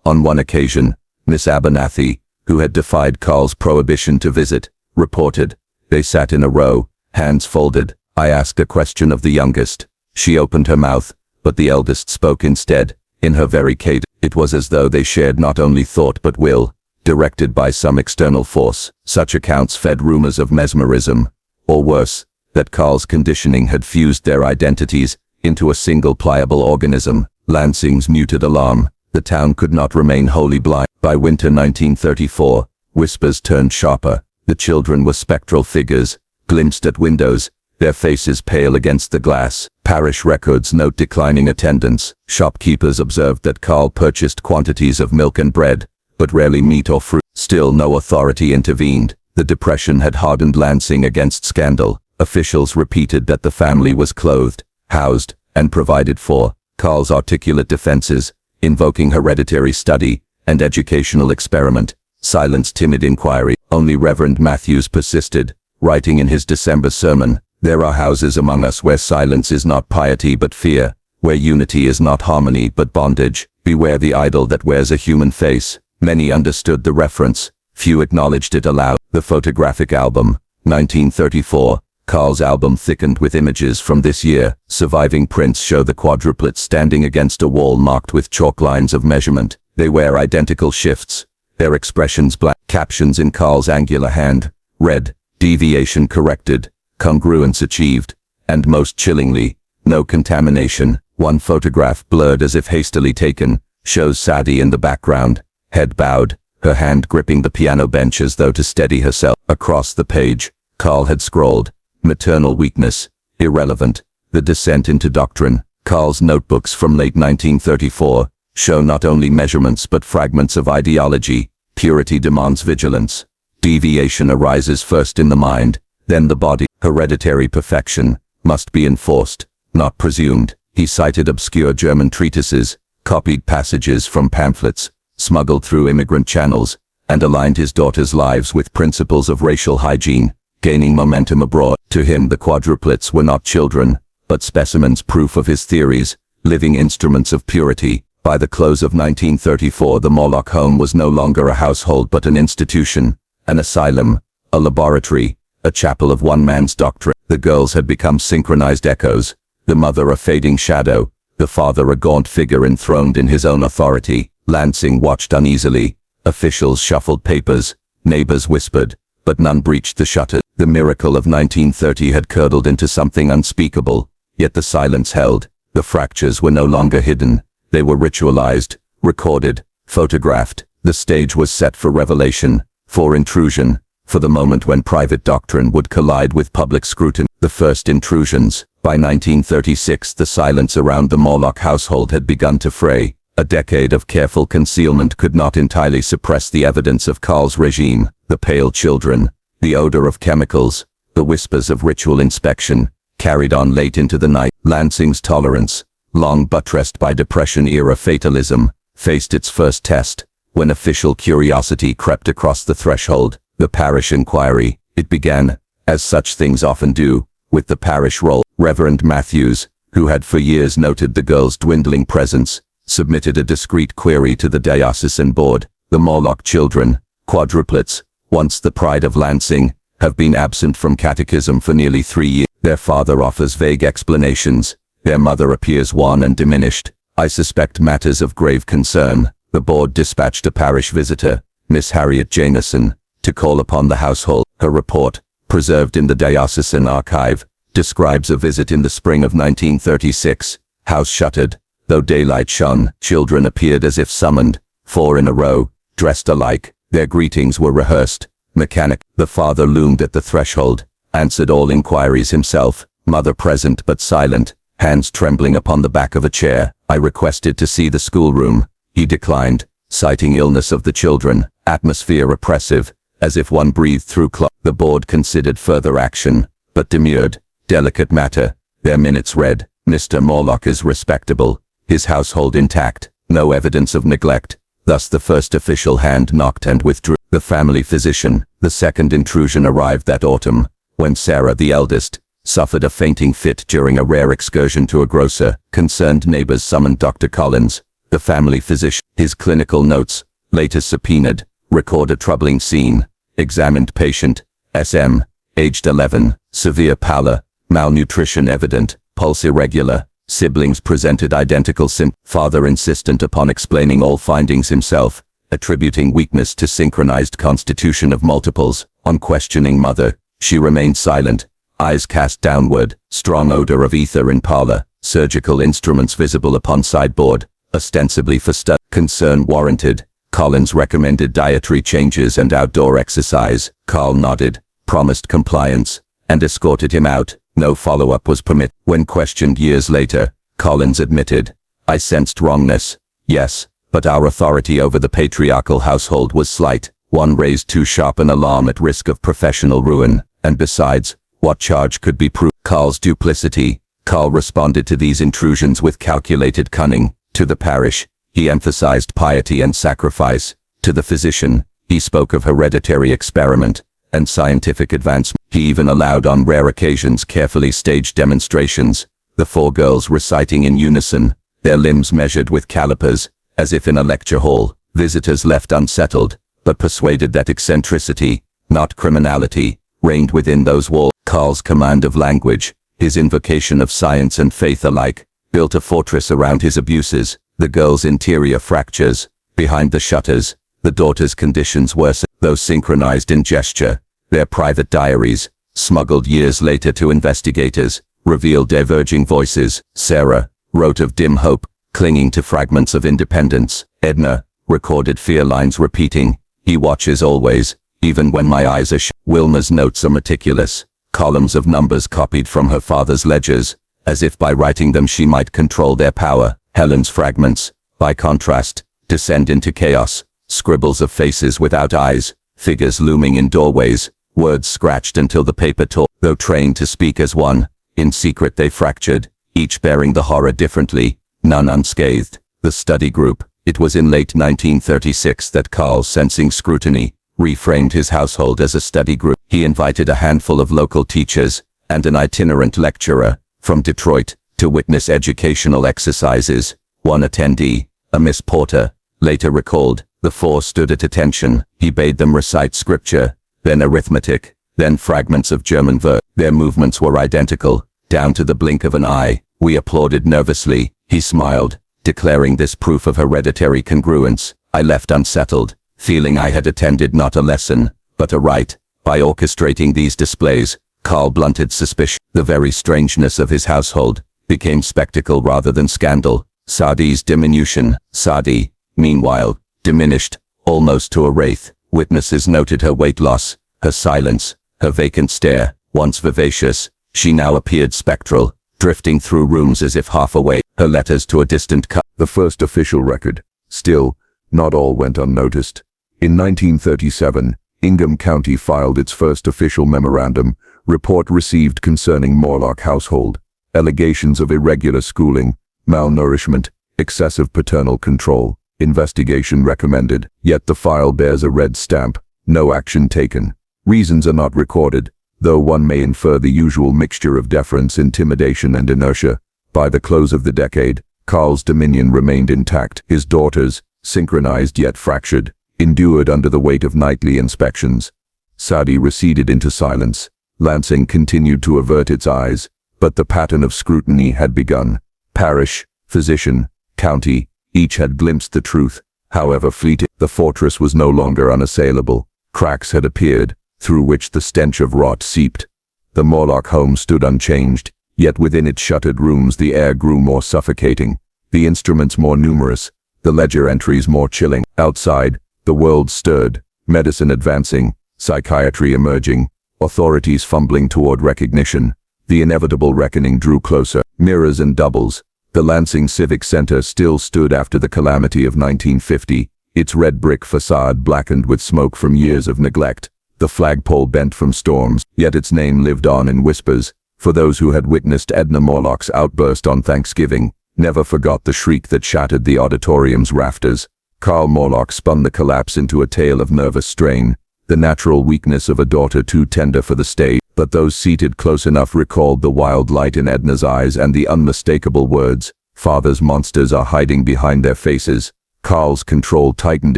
On one occasion, Miss Abernathy, who had defied Carl's prohibition to visit, reported, they sat in a row, hands folded. I asked a question of the youngest. She opened her mouth, but the eldest spoke instead, in her very cadence. It was as though they shared not only thought but will, directed by some external force. Such accounts fed rumors of mesmerism, or worse, that Carl's conditioning had fused their identities into a single pliable organism. Lansing's muted alarm. The town could not remain wholly blind. By winter 1934, whispers turned sharper. The children were spectral figures, glimpsed at windows, their faces pale against the glass. Parish records note declining attendance. Shopkeepers observed that Carl purchased quantities of milk and bread, but rarely meat or fruit. Still no authority intervened. The depression had hardened Lansing against scandal. Officials repeated that the family was clothed, housed, and provided for. Carl's articulate defenses, invoking hereditary study and educational experiment, silenced timid inquiry. Only Reverend Matthews persisted, writing in his December sermon, there are houses among us where silence is not piety but fear, where unity is not harmony but bondage. Beware the idol that wears a human face. Many understood the reference, few acknowledged it aloud. The photographic album, 1934. Carl's album thickened with images from this year. Surviving prints show the quadruplets standing against a wall marked with chalk lines of measurement. They wear identical shifts, their expressions black. Captions in Carl's angular hand, read, deviation corrected, congruence achieved, and most chillingly, no contamination. One photograph, blurred as if hastily taken, shows Sadie in the background, head bowed, her hand gripping the piano bench as though to steady herself. Across the page, Carl had scrawled, maternal weakness, irrelevant, the descent into doctrine. Carl's notebooks from late 1934 show not only measurements but fragments of ideology. Purity demands vigilance. Deviation arises first in the mind, then the body. Hereditary perfection must be enforced, not presumed. He cited obscure German treatises, copied passages from pamphlets, smuggled through immigrant channels, and aligned his daughters' lives with principles of racial hygiene, gaining momentum abroad. To him the quadruplets were not children, but specimens, proof of his theories, living instruments of purity. By the close of 1934 the Morlok home was no longer a household but an institution, an asylum, a laboratory, a chapel of one man's doctrine. The girls had become synchronized echoes, the mother a fading shadow, the father a gaunt figure enthroned in his own authority. Lansing watched uneasily. Officials shuffled papers, neighbors whispered, but none breached the shutter. The miracle of 1930 had curdled into something unspeakable, yet the silence held. The fractures were no longer hidden. They were ritualized, recorded, photographed. The stage was set for revelation, for intrusion, for the moment when private doctrine would collide with public scrutiny. The first intrusions. By 1936, the silence around the Morlok household had begun to fray. A decade of careful concealment could not entirely suppress the evidence of Karl's regime, the pale children, the odor of chemicals, the whispers of ritual inspection, carried on late into the night. Lansing's tolerance, long buttressed by Depression-era fatalism, faced its first test, when official curiosity crept across the threshold. The parish inquiry. It began, as such things often do, with the parish roll. Reverend Matthews, who had for years noted the girl's dwindling presence, submitted a discreet query to the diocesan board. The Morlok children, quadruplets, once the pride of Lansing, have been absent from catechism for nearly 3 years. Their father offers vague explanations. Their mother appears wan and diminished. I suspect matters of grave concern. The board dispatched a parish visitor, Miss Harriet Jameson, to call upon the household. Her report, preserved in the diocesan archive, describes a visit in the spring of 1936. House shuttered. Though daylight shone, children appeared as if summoned, 4 in a row, dressed alike. Their greetings were rehearsed, mechanic. The father loomed at the threshold, answered all inquiries himself, mother present but silent, hands trembling upon the back of a chair. I requested to see the schoolroom. He declined, citing illness of the children, atmosphere oppressive, as if one breathed through cloth. The board considered further action, but demurred. Delicate matter. Their minutes read, Mr. Morlok is respectable, his household intact, no evidence of neglect. Thus the first official hand knocked and withdrew. The family physician. The second intrusion arrived that autumn, when Sarah, the eldest, suffered a fainting fit during a rare excursion to a grocer. Concerned neighbors summoned Dr. Collins, the family physician. His clinical notes, later subpoenaed, record a troubling scene. Examined patient, SM, aged 11, severe pallor, malnutrition evident, pulse irregular. Siblings presented identical symptoms. Father insistent upon explaining all findings himself, attributing weakness to synchronized constitution of multiples. On questioning mother, she remained silent, eyes cast downward. Strong odor of ether in parlor. Surgical instruments visible upon sideboard, ostensibly for study. Concern warranted. Collins recommended dietary changes and outdoor exercise. Karl nodded, promised compliance, and escorted him out. No follow-up was permitted. When questioned years later, Collins admitted, I sensed wrongness, yes, but our authority over the patriarchal household was slight. One raised too sharp an alarm at risk of professional ruin, and besides, what charge could be proved? Karl's duplicity. Karl responded to these intrusions with calculated cunning. To the parish, he emphasized piety and sacrifice. To the physician, he spoke of hereditary experiment and scientific advancement. He even allowed on rare occasions carefully staged demonstrations, the 4 girls reciting in unison, their limbs measured with calipers, as if in a lecture hall. Visitors left unsettled, but persuaded that eccentricity, not criminality, reigned within those walls. Karl's command of language, his invocation of science and faith alike, built a fortress around his abuses. The girls' interior fractures. Behind the shutters, the daughters' conditions worsened, though synchronized in gesture. Their private diaries, smuggled years later to investigators, revealed diverging voices. Sarah wrote of dim hope, clinging to fragments of independence. Edna recorded fear lines repeating, he watches always, even when my eyes are shut. Wilma's notes are meticulous, columns of numbers copied from her father's ledgers, as if by writing them she might control their power. Helen's fragments, by contrast, descend into chaos, scribbles of faces without eyes, figures looming in doorways, words scratched until the paper tore. Though trained to speak as one, in secret they fractured, each bearing the horror differently, none unscathed. The study group. It was in late 1936 that Karl, sensing scrutiny, reframed his household as a study group. He invited a handful of local teachers and an itinerant lecturer from Detroit to witness educational exercises. One attendee, a Miss Porter, later recalled, the 4 stood at attention. He bade them recite scripture, then arithmetic, then fragments of German verse. Their movements were identical, down to the blink of an eye. We applauded nervously. He smiled, declaring this proof of hereditary congruence. I left unsettled, feeling I had attended not a lesson, but a rite. By orchestrating these displays, Karl blunted suspicion. The very strangeness of his household became spectacle rather than scandal. Sadi's diminution. Sadi, meanwhile, diminished, almost to a wraith. Witnesses noted her weight loss, her silence, her vacant stare. Once vivacious, she now appeared spectral, drifting through rooms as if half awake. Her letters to a distant the first official record. Still, not all went unnoticed. In 1937, Ingham County filed its first official memorandum, report received concerning Morlok household, allegations of irregular schooling, malnourishment, excessive paternal control, investigation recommended, yet the file bears a red stamp, no action taken. Reasons are not recorded, though one may infer the usual mixture of deference, intimidation and inertia. By the close of the decade, Carl's dominion remained intact. His daughters, synchronized yet fractured, endured under the weight of nightly inspections. Sadie receded into silence. Lansing continued to avert its eyes, but the pattern of scrutiny had begun. Parish, physician, county, each had glimpsed the truth, however fleeting. The fortress was no longer unassailable. Cracks had appeared, through which the stench of rot seeped. The Morlok home stood unchanged, yet within its shuttered rooms the air grew more suffocating, the instruments more numerous, the ledger entries more chilling. Outside, the world stirred, medicine advancing, psychiatry emerging, authorities fumbling toward recognition. The inevitable reckoning drew closer. Mirrors and doubles. The Lansing Civic Center still stood after the calamity of 1950, its red brick facade blackened with smoke from years of neglect, the flagpole bent from storms, yet its name lived on in whispers, for those who had witnessed Edna Morlock's outburst on Thanksgiving never forgot the shriek that shattered the auditorium's rafters. Carl Morlok spun the collapse into a tale of nervous strain, the natural weakness of a daughter too tender for the stage. But those seated close enough recalled the wild light in Edna's eyes and the unmistakable words, "Father's monsters are hiding behind their faces." Carl's control tightened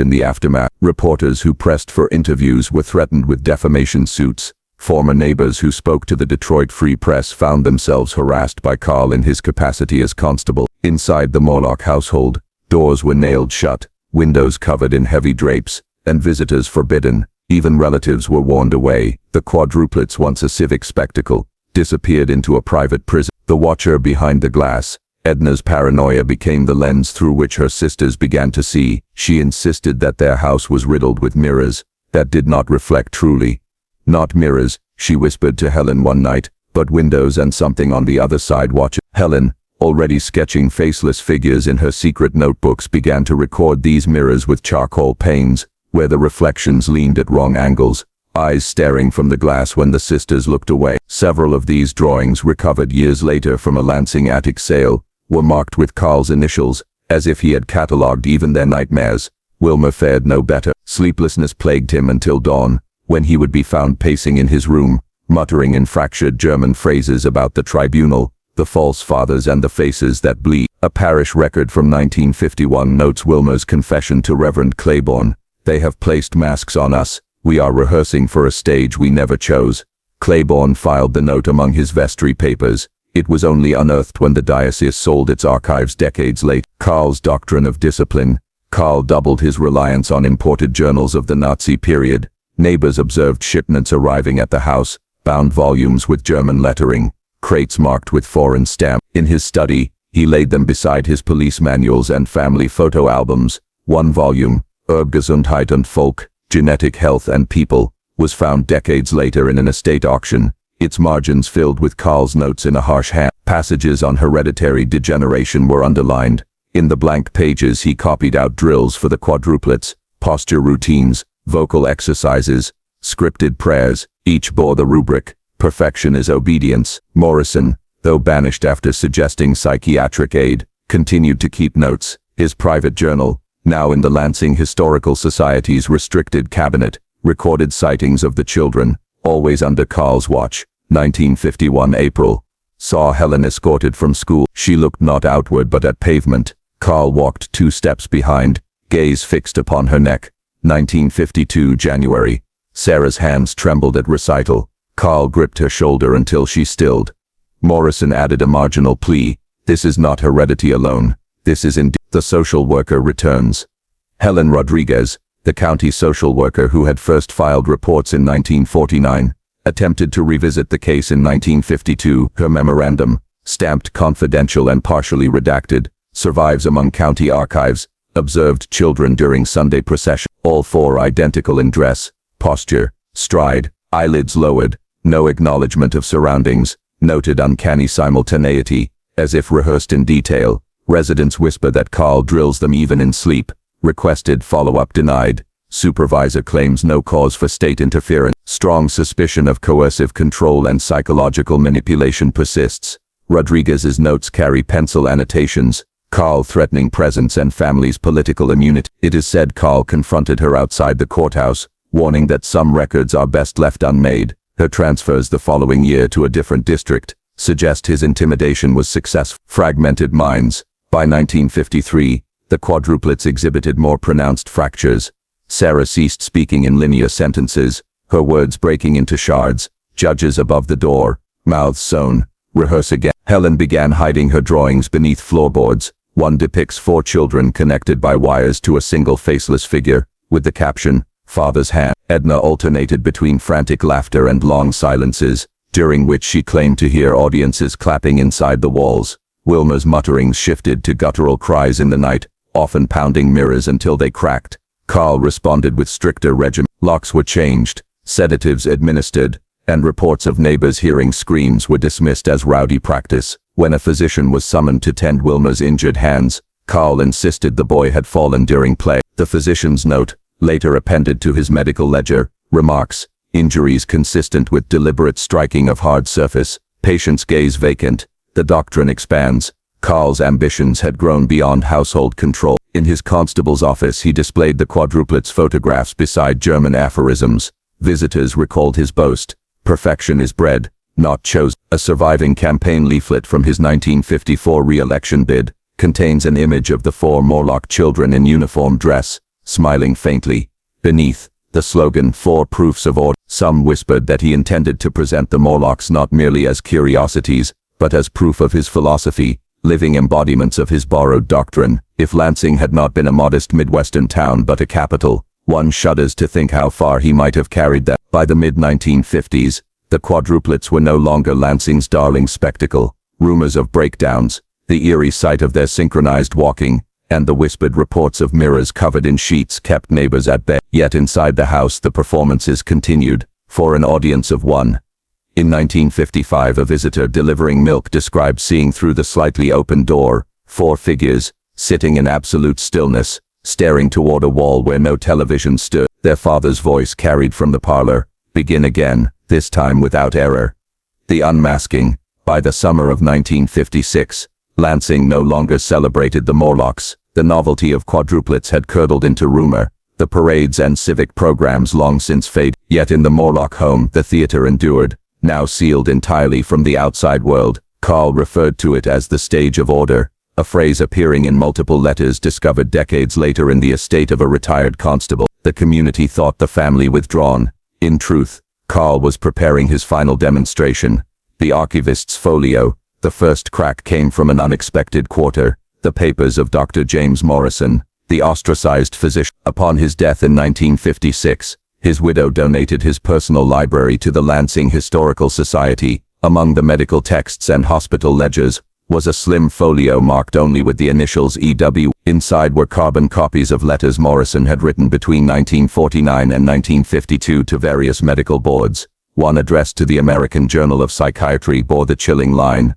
in the aftermath. Reporters who pressed for interviews were threatened with defamation suits. Former neighbors who spoke to the Detroit Free Press found themselves harassed by Carl in his capacity as constable. Inside the Morlok household, doors were nailed shut, windows covered in heavy drapes, and visitors forbidden. Even relatives were warned away. The Quadruplets, once a civic spectacle, disappeared into a private prison. The watcher behind the glass. Edna's paranoia became the lens through which her sisters began to see. She insisted that their house was riddled with mirrors that did not reflect truly. "Not mirrors," she whispered to Helen one night, "but windows and something on the other side watching." Helen, already sketching faceless figures in her secret notebooks, began to record these mirrors with charcoal panes, where the reflections leaned at wrong angles, eyes staring from the glass when the sisters looked away. Several of these drawings, recovered years later from a Lansing attic sale, were marked with Carl's initials, as if he had catalogued even their nightmares. Wilmer fared no better. Sleeplessness plagued him until dawn, when he would be found pacing in his room, muttering in fractured German phrases about the tribunal, the false fathers and the faces that bleed. A parish record from 1951 notes Wilmer's confession to Reverend Claiborne. "They have placed masks on us. We are rehearsing for a stage we never chose." Claiborne filed the note among his vestry papers. It was only unearthed when the diocese sold its archives decades later. Carl's doctrine of discipline. Carl doubled his reliance on imported journals of the Nazi period. Neighbors observed shipments arriving at the house, bound volumes with German lettering, crates marked with foreign stamps. In his study, he laid them beside his police manuals and family photo albums. One volume, Gesundheit und Volk, Genetic Health and People, was found decades later in an estate auction, its margins filled with Carl's notes in a harsh hand. Passages on hereditary degeneration were underlined. In the blank pages he copied out drills for the quadruplets, posture routines, vocal exercises, scripted prayers. Each bore the rubric, "Perfection is obedience." Morrison, though banished after suggesting psychiatric aid, continued to keep notes. His private journal, now in the Lansing Historical Society's restricted cabinet, recorded sightings of the children, always under Carl's watch. 1951 April. Saw Helen escorted from school. She looked not outward but at pavement. Carl walked 2 steps behind, gaze fixed upon her neck. 1952 January. Sarah's hands trembled at recital. Carl gripped her shoulder until she stilled. Morrison added a marginal plea. "This is not heredity alone. This is indeed." The social worker returns. Helen Rodriguez, the county social worker who had first filed reports in 1949, attempted to revisit the case in 1952. Her memorandum, stamped confidential and partially redacted, survives among county archives, observed children during Sunday procession, all four identical in dress, posture, stride, eyelids lowered, no acknowledgement of surroundings, noted uncanny simultaneity, as if rehearsed in detail. Residents whisper that Carl drills them even in sleep. Requested follow-up denied. Supervisor claims no cause for state interference. Strong suspicion of coercive control and psychological manipulation persists. Rodriguez's notes carry pencil annotations. Carl threatening presence and family's political immunity. It is said Carl confronted her outside the courthouse, warning that some records are best left unmade. Her transfers the following year to a different district suggest his intimidation was successful. Fragmented minds. By 1953, the quadruplets exhibited more pronounced fractures. Sarah ceased speaking in linear sentences, her words breaking into shards. Judges above the door, mouths sewn. Rehearse again. Helen began hiding her drawings beneath floorboards. One depicts 4 children connected by wires to a single faceless figure, with the caption, "Father's hand." Edna alternated between frantic laughter and long silences, during which she claimed to hear audiences clapping inside the walls. Wilma's mutterings shifted to guttural cries in the night, often pounding mirrors until they cracked. Carl responded with stricter regimen. Locks were changed, sedatives administered, and reports of neighbors hearing screams were dismissed as rowdy practice. When a physician was summoned to tend Wilma's injured hands, Carl insisted the boy had fallen during play. The physician's note, later appended to his medical ledger, remarks, "Injuries consistent with deliberate striking of hard surface, patient's gaze vacant." The doctrine expands. Carl's ambitions had grown beyond household control. In his constable's office he displayed the quadruplets' photographs beside German aphorisms. Visitors recalled his boast, "Perfection is bred, not chosen." A surviving campaign leaflet from his 1954 re-election bid contains an image of the 4 Morlok children in uniform dress, smiling faintly. Beneath, the slogan, "4 proofs of order." Some whispered that he intended to present the Morloks not merely as curiosities, but as proof of his philosophy, living embodiments of his borrowed doctrine. If Lansing had not been a modest Midwestern town but a capital, one shudders to think how far he might have carried that. By the mid-1950s, the quadruplets were no longer Lansing's darling spectacle. Rumors of breakdowns, the eerie sight of their synchronized walking, and the whispered reports of mirrors covered in sheets kept neighbors at bay. Yet inside the house the performances continued, for an audience of 1. In 1955 a visitor delivering milk described seeing through the slightly open door 4 figures, sitting in absolute stillness, staring toward a wall where no television stood. Their father's voice carried from the parlor, "Begin again, this time without error." The unmasking. By the summer of 1956, Lansing no longer celebrated the Morlocks. The novelty of quadruplets had curdled into rumor. The parades and civic programs long since faded. Yet in the Morlok home the theater endured, now sealed entirely from the outside world. Carl referred to it as the stage of order, a phrase appearing in multiple letters discovered decades later in the estate of a retired constable. The community thought the family withdrawn. In truth, Carl was preparing his final demonstration. The archivist's folio. The first crack came from an unexpected quarter, the papers of Dr. James Morrison, the ostracized physician. Upon his death in 1956, his widow donated his personal library to the Lansing Historical Society. Among the medical texts and hospital ledgers was a slim folio marked only with the initials EW. Inside were carbon copies of letters Morrison had written between 1949 and 1952 to various medical boards. One addressed to the American Journal of Psychiatry bore the chilling line,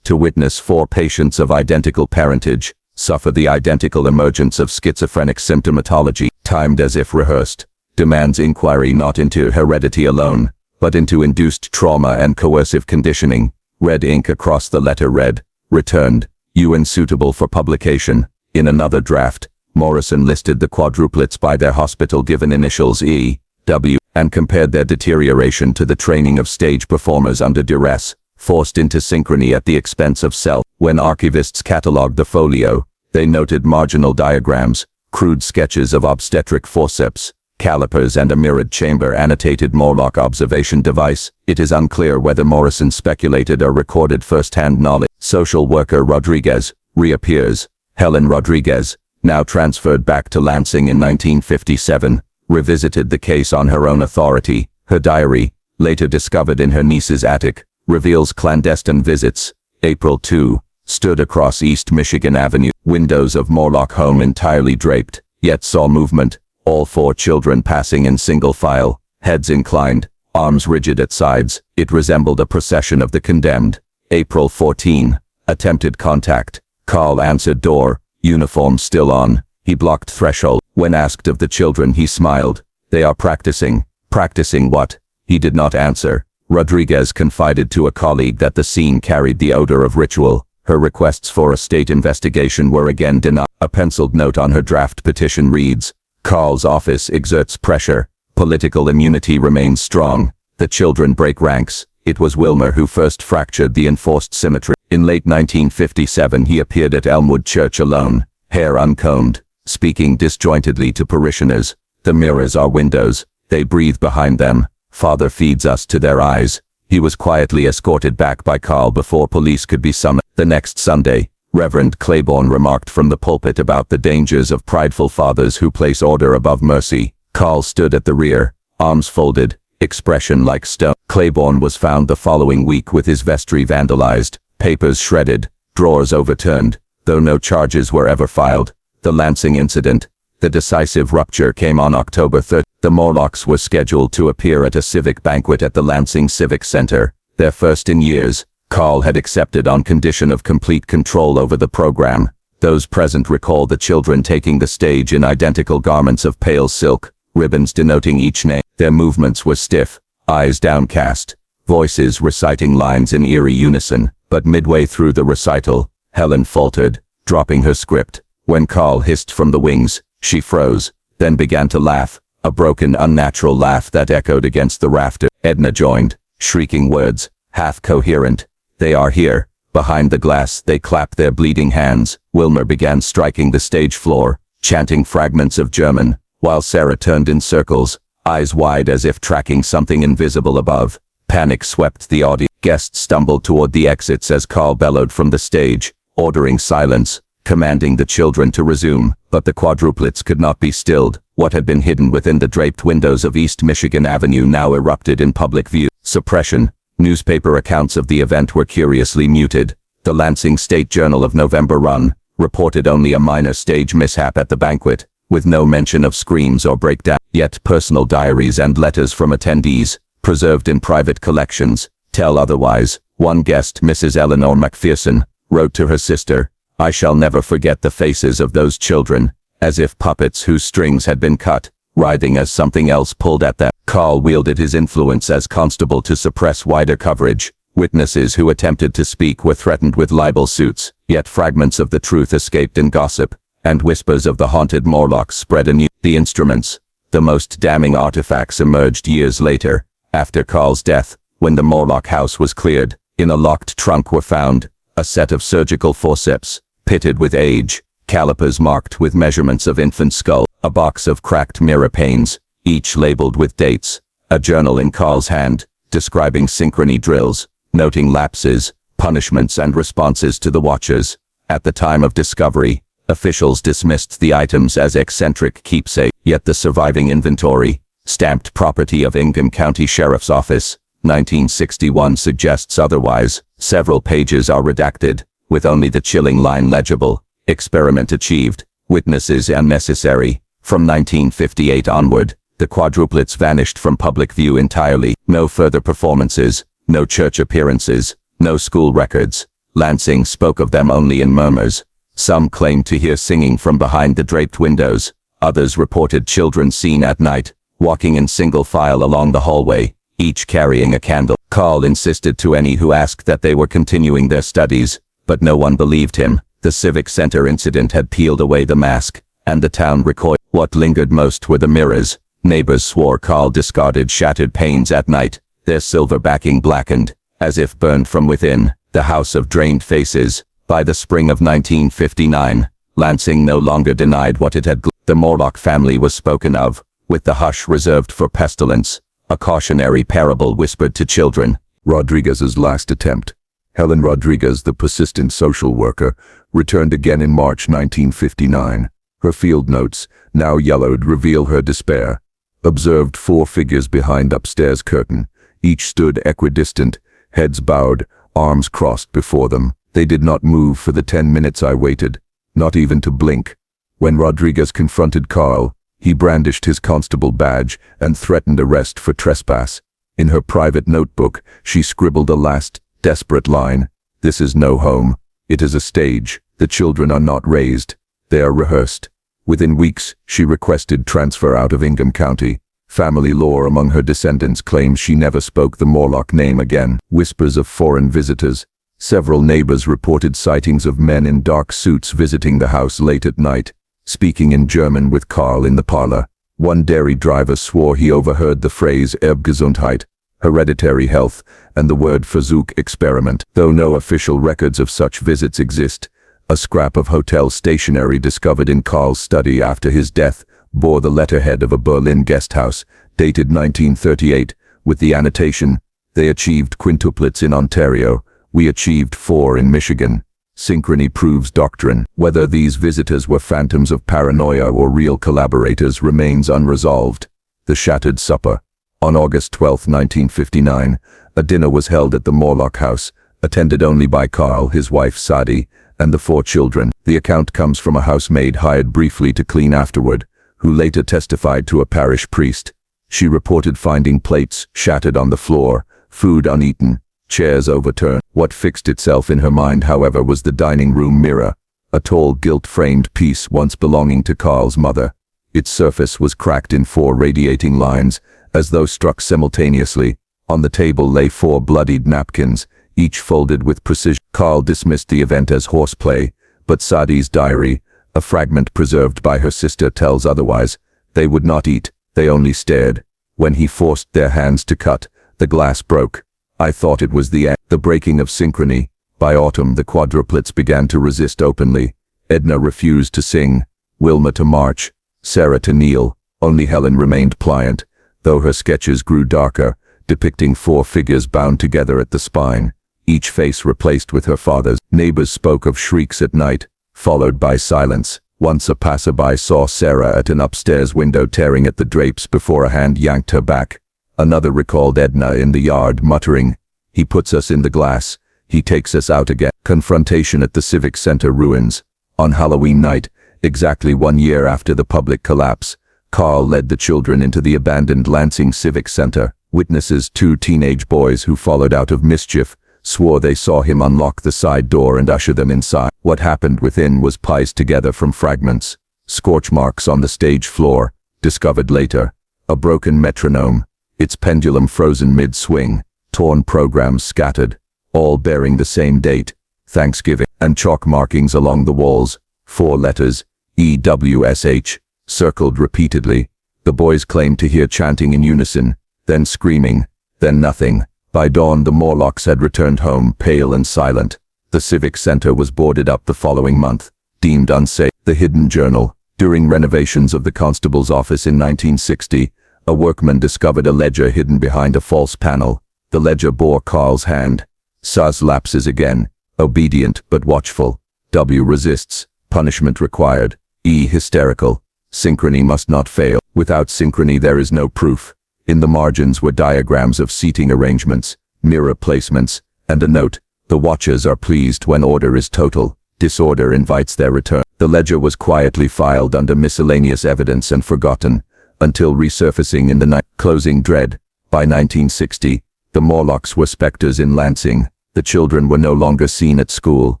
"To witness 4 patients of identical parentage suffer the identical emergence of schizophrenic symptomatology, timed as if rehearsed, demands inquiry not into heredity alone, but into induced trauma and coercive conditioning." Red ink across the letter read, "Returned, you unsuitable for publication." In another draft, Morrison listed the quadruplets by their hospital-given initials E.W. and compared their deterioration to the training of stage performers under duress, forced into synchrony at the expense of self. When archivists catalogued the folio, they noted marginal diagrams, crude sketches of obstetric forceps, calipers and a mirrored chamber annotated Morlok observation device. It is unclear whether Morrison speculated or recorded first-hand knowledge. Social worker Rodriguez reappears. Helen Rodriguez, now transferred back to Lansing in 1957, revisited the case on her own authority. Her diary, later discovered in her niece's attic, reveals clandestine visits. April 2, stood across East Michigan Avenue, windows of Morlok home entirely draped, yet saw movement, all 4 children passing in single file, heads inclined, arms rigid at sides. It resembled a procession of the condemned. April 14. Attempted contact. Carl answered door, uniform still on. He blocked threshold. When asked of the children, he smiled. They are practicing. Practicing what? He did not answer. Rodriguez confided to a colleague that the scene carried the odor of ritual. Her requests for a state investigation were again denied. A penciled note on her draft petition reads, Carl's office exerts pressure. Political immunity remains strong. The children break ranks. It was Wilmer who first fractured the enforced symmetry. In late 1957 he appeared at Elmwood Church alone, hair uncombed, speaking disjointedly to parishioners. The mirrors are windows. They breathe behind them. Father feeds us to their eyes. He was quietly escorted back by Carl before police could be summoned. The next Sunday, Reverend Claiborne remarked from the pulpit about the dangers of prideful fathers who place order above mercy. Carl stood at the rear, arms folded, expression like stone. Claiborne was found the following week with his vestry vandalized, papers shredded, drawers overturned, though no charges were ever filed. The Lansing incident. The decisive rupture came on October 3rd. The Morloks were scheduled to appear at a civic banquet at the Lansing Civic Center, their first in years. Carl had accepted on condition of complete control over the program. Those present recall the children taking the stage in identical garments of pale silk, ribbons denoting each name. Their movements were stiff, eyes downcast, voices reciting lines in eerie unison. But midway through the recital, Helen faltered, dropping her script. When Carl hissed from the wings, she froze, then began to laugh, a broken, unnatural laugh that echoed against the rafter. Edna joined, shrieking words, half coherent. They are here. Behind the glass, they clapped their bleeding hands. Wilmer began striking the stage floor, chanting fragments of German, while Sarah turned in circles, eyes wide as if tracking something invisible above. Panic swept the audience. Guests stumbled toward the exits as Carl bellowed from the stage, ordering silence, commanding the children to resume. But the quadruplets could not be stilled. What had been hidden within the draped windows of East Michigan Avenue now erupted in public view. Suppression. Newspaper accounts of the event were curiously muted. The Lansing State Journal of November Run reported only a minor stage mishap at the banquet, with no mention of screams or breakdown. Yet personal diaries and letters from attendees, preserved in private collections, tell otherwise. One guest, Mrs. Eleanor McPherson, wrote to her sister, I shall never forget the faces of those children, as if puppets whose strings had been cut, writhing as something else pulled at them. Carl wielded his influence as constable to suppress wider coverage. Witnesses who attempted to speak were threatened with libel suits, yet fragments of the truth escaped in gossip, and whispers of the haunted Morlocks spread anew. The instruments, the most damning artifacts, emerged years later, after Carl's death, when the Morlok house was cleared. In a locked trunk were found a set of surgical forceps, pitted with age, calipers marked with measurements of infant skull, a box of cracked mirror panes, each labeled with dates, a journal in Carl's hand, describing synchrony drills, noting lapses, punishments and responses to the watchers. At the time of discovery, officials dismissed the items as eccentric keepsake, yet the surviving inventory, stamped property of Ingham County Sheriff's Office, 1961, suggests otherwise. Several pages are redacted, with only the chilling line legible. Experiment achieved. Witnesses unnecessary. From 1958 onward, the quadruplets vanished from public view entirely. No further performances, no church appearances, no school records. Lansing spoke of them only in murmurs. Some claimed to hear singing from behind the draped windows. Others reported children seen at night, walking in single file along the hallway, each carrying a candle. Carl insisted to any who asked that they were continuing their studies, but no one believed him. The Civic Center incident had peeled away the mask, and the town recoiled. What lingered most were the mirrors. Neighbors swore Carl discarded shattered panes at night, their silver backing blackened, as if burned from within. The house of drained faces. By the spring of 1959, Lansing no longer denied what it had. The Morlok family was spoken of, with the hush reserved for pestilence, a cautionary parable whispered to children. Rodriguez's last attempt. Helen Rodriguez, the persistent social worker, returned again in March 1959. Her field notes, now yellowed, reveal her despair. Observed 4 figures behind upstairs curtain. Each stood equidistant, heads bowed, arms crossed before them. They did not move for the 10 minutes I waited, not even to blink. When Rodriguez confronted Carl, he brandished his constable badge and threatened arrest for trespass. In her private notebook, she scribbled a last, desperate line. "This is no home. It is a stage. The children are not raised. They are rehearsed." Within weeks, she requested transfer out of Ingham County. Family lore among her descendants claims she never spoke the Morlok name again. Whispers of foreign visitors. Several neighbors reported sightings of men in dark suits visiting the house late at night, speaking in German with Carl in the parlor. One dairy driver swore he overheard the phrase Erbgesundheit, hereditary health, and the word Versuch, experiment. Though no official records of such visits exist, a scrap of hotel stationery discovered in Carl's study after his death bore the letterhead of a Berlin guest house, dated 1938, with the annotation, "They achieved quintuplets in Ontario. We achieved 4 in Michigan. Synchrony proves doctrine." Whether these visitors were phantoms of paranoia or real collaborators remains unresolved. The Shattered Supper. On August 12, 1959, a dinner was held at the Morlok house, attended only by Carl, his wife Sadi, and the 4 children. The account comes from a housemaid hired briefly to clean afterward, who later testified to a parish priest. She reported finding plates shattered on the floor, food uneaten, chairs overturned. What fixed itself in her mind, however, was the dining room mirror, a tall gilt-framed piece once belonging to Carl's mother. Its surface was cracked in 4 radiating lines, as though struck simultaneously. On the table lay 4 bloodied napkins, each folded with precision. Carl dismissed the event as horseplay, but Sadi's diary, a fragment preserved by her sister, tells otherwise. They would not eat, they only stared. When he forced their hands to cut, the glass broke. I thought it was the end. The breaking of synchrony. By autumn, the quadruplets began to resist openly. Edna refused to sing, Wilma to march, Sarah to kneel. Only Helen remained pliant, though her sketches grew darker, depicting 4 figures bound together at the spine, each face replaced with her father's. Neighbors spoke of shrieks at night, followed by silence. Once a passerby saw Sarah at an upstairs window tearing at the drapes before a hand yanked her back. Another recalled Edna in the yard muttering, "He puts us in the glass, he takes us out again." Confrontation at the Civic Center ruins. On Halloween night, exactly 1 year after the public collapse, Carl led the children into the abandoned Lansing Civic Center. Witnesses, 2 teenage boys who followed out of mischief, swore they saw him unlock the side door and usher them inside. What happened within was pieced together from fragments. Scorch marks on the stage floor, discovered later. A broken metronome, its pendulum frozen mid-swing, torn programs scattered, all bearing the same date, Thanksgiving, and chalk markings along the walls, 4 letters, EWSH, circled repeatedly. The boys claimed to hear chanting in unison, then screaming, then nothing. By dawn, the Morloks had returned home, pale and silent. The Civic Center was boarded up the following month, deemed unsafe. The Hidden Journal. During renovations of the constable's office in 1960, a workman discovered a ledger hidden behind a false panel. The ledger bore Carl's hand. Saz lapses again, obedient but watchful. W resists, punishment required. E hysterical. Synchrony must not fail. Without synchrony there is no proof. In the margins were diagrams of seating arrangements, mirror placements, and a note, "The watchers are pleased when order is total. Disorder invites their return." The ledger was quietly filed under miscellaneous evidence and forgotten, until resurfacing in the night. Closing dread. By 1960, the Morloks were specters in Lansing. The children were no longer seen at school,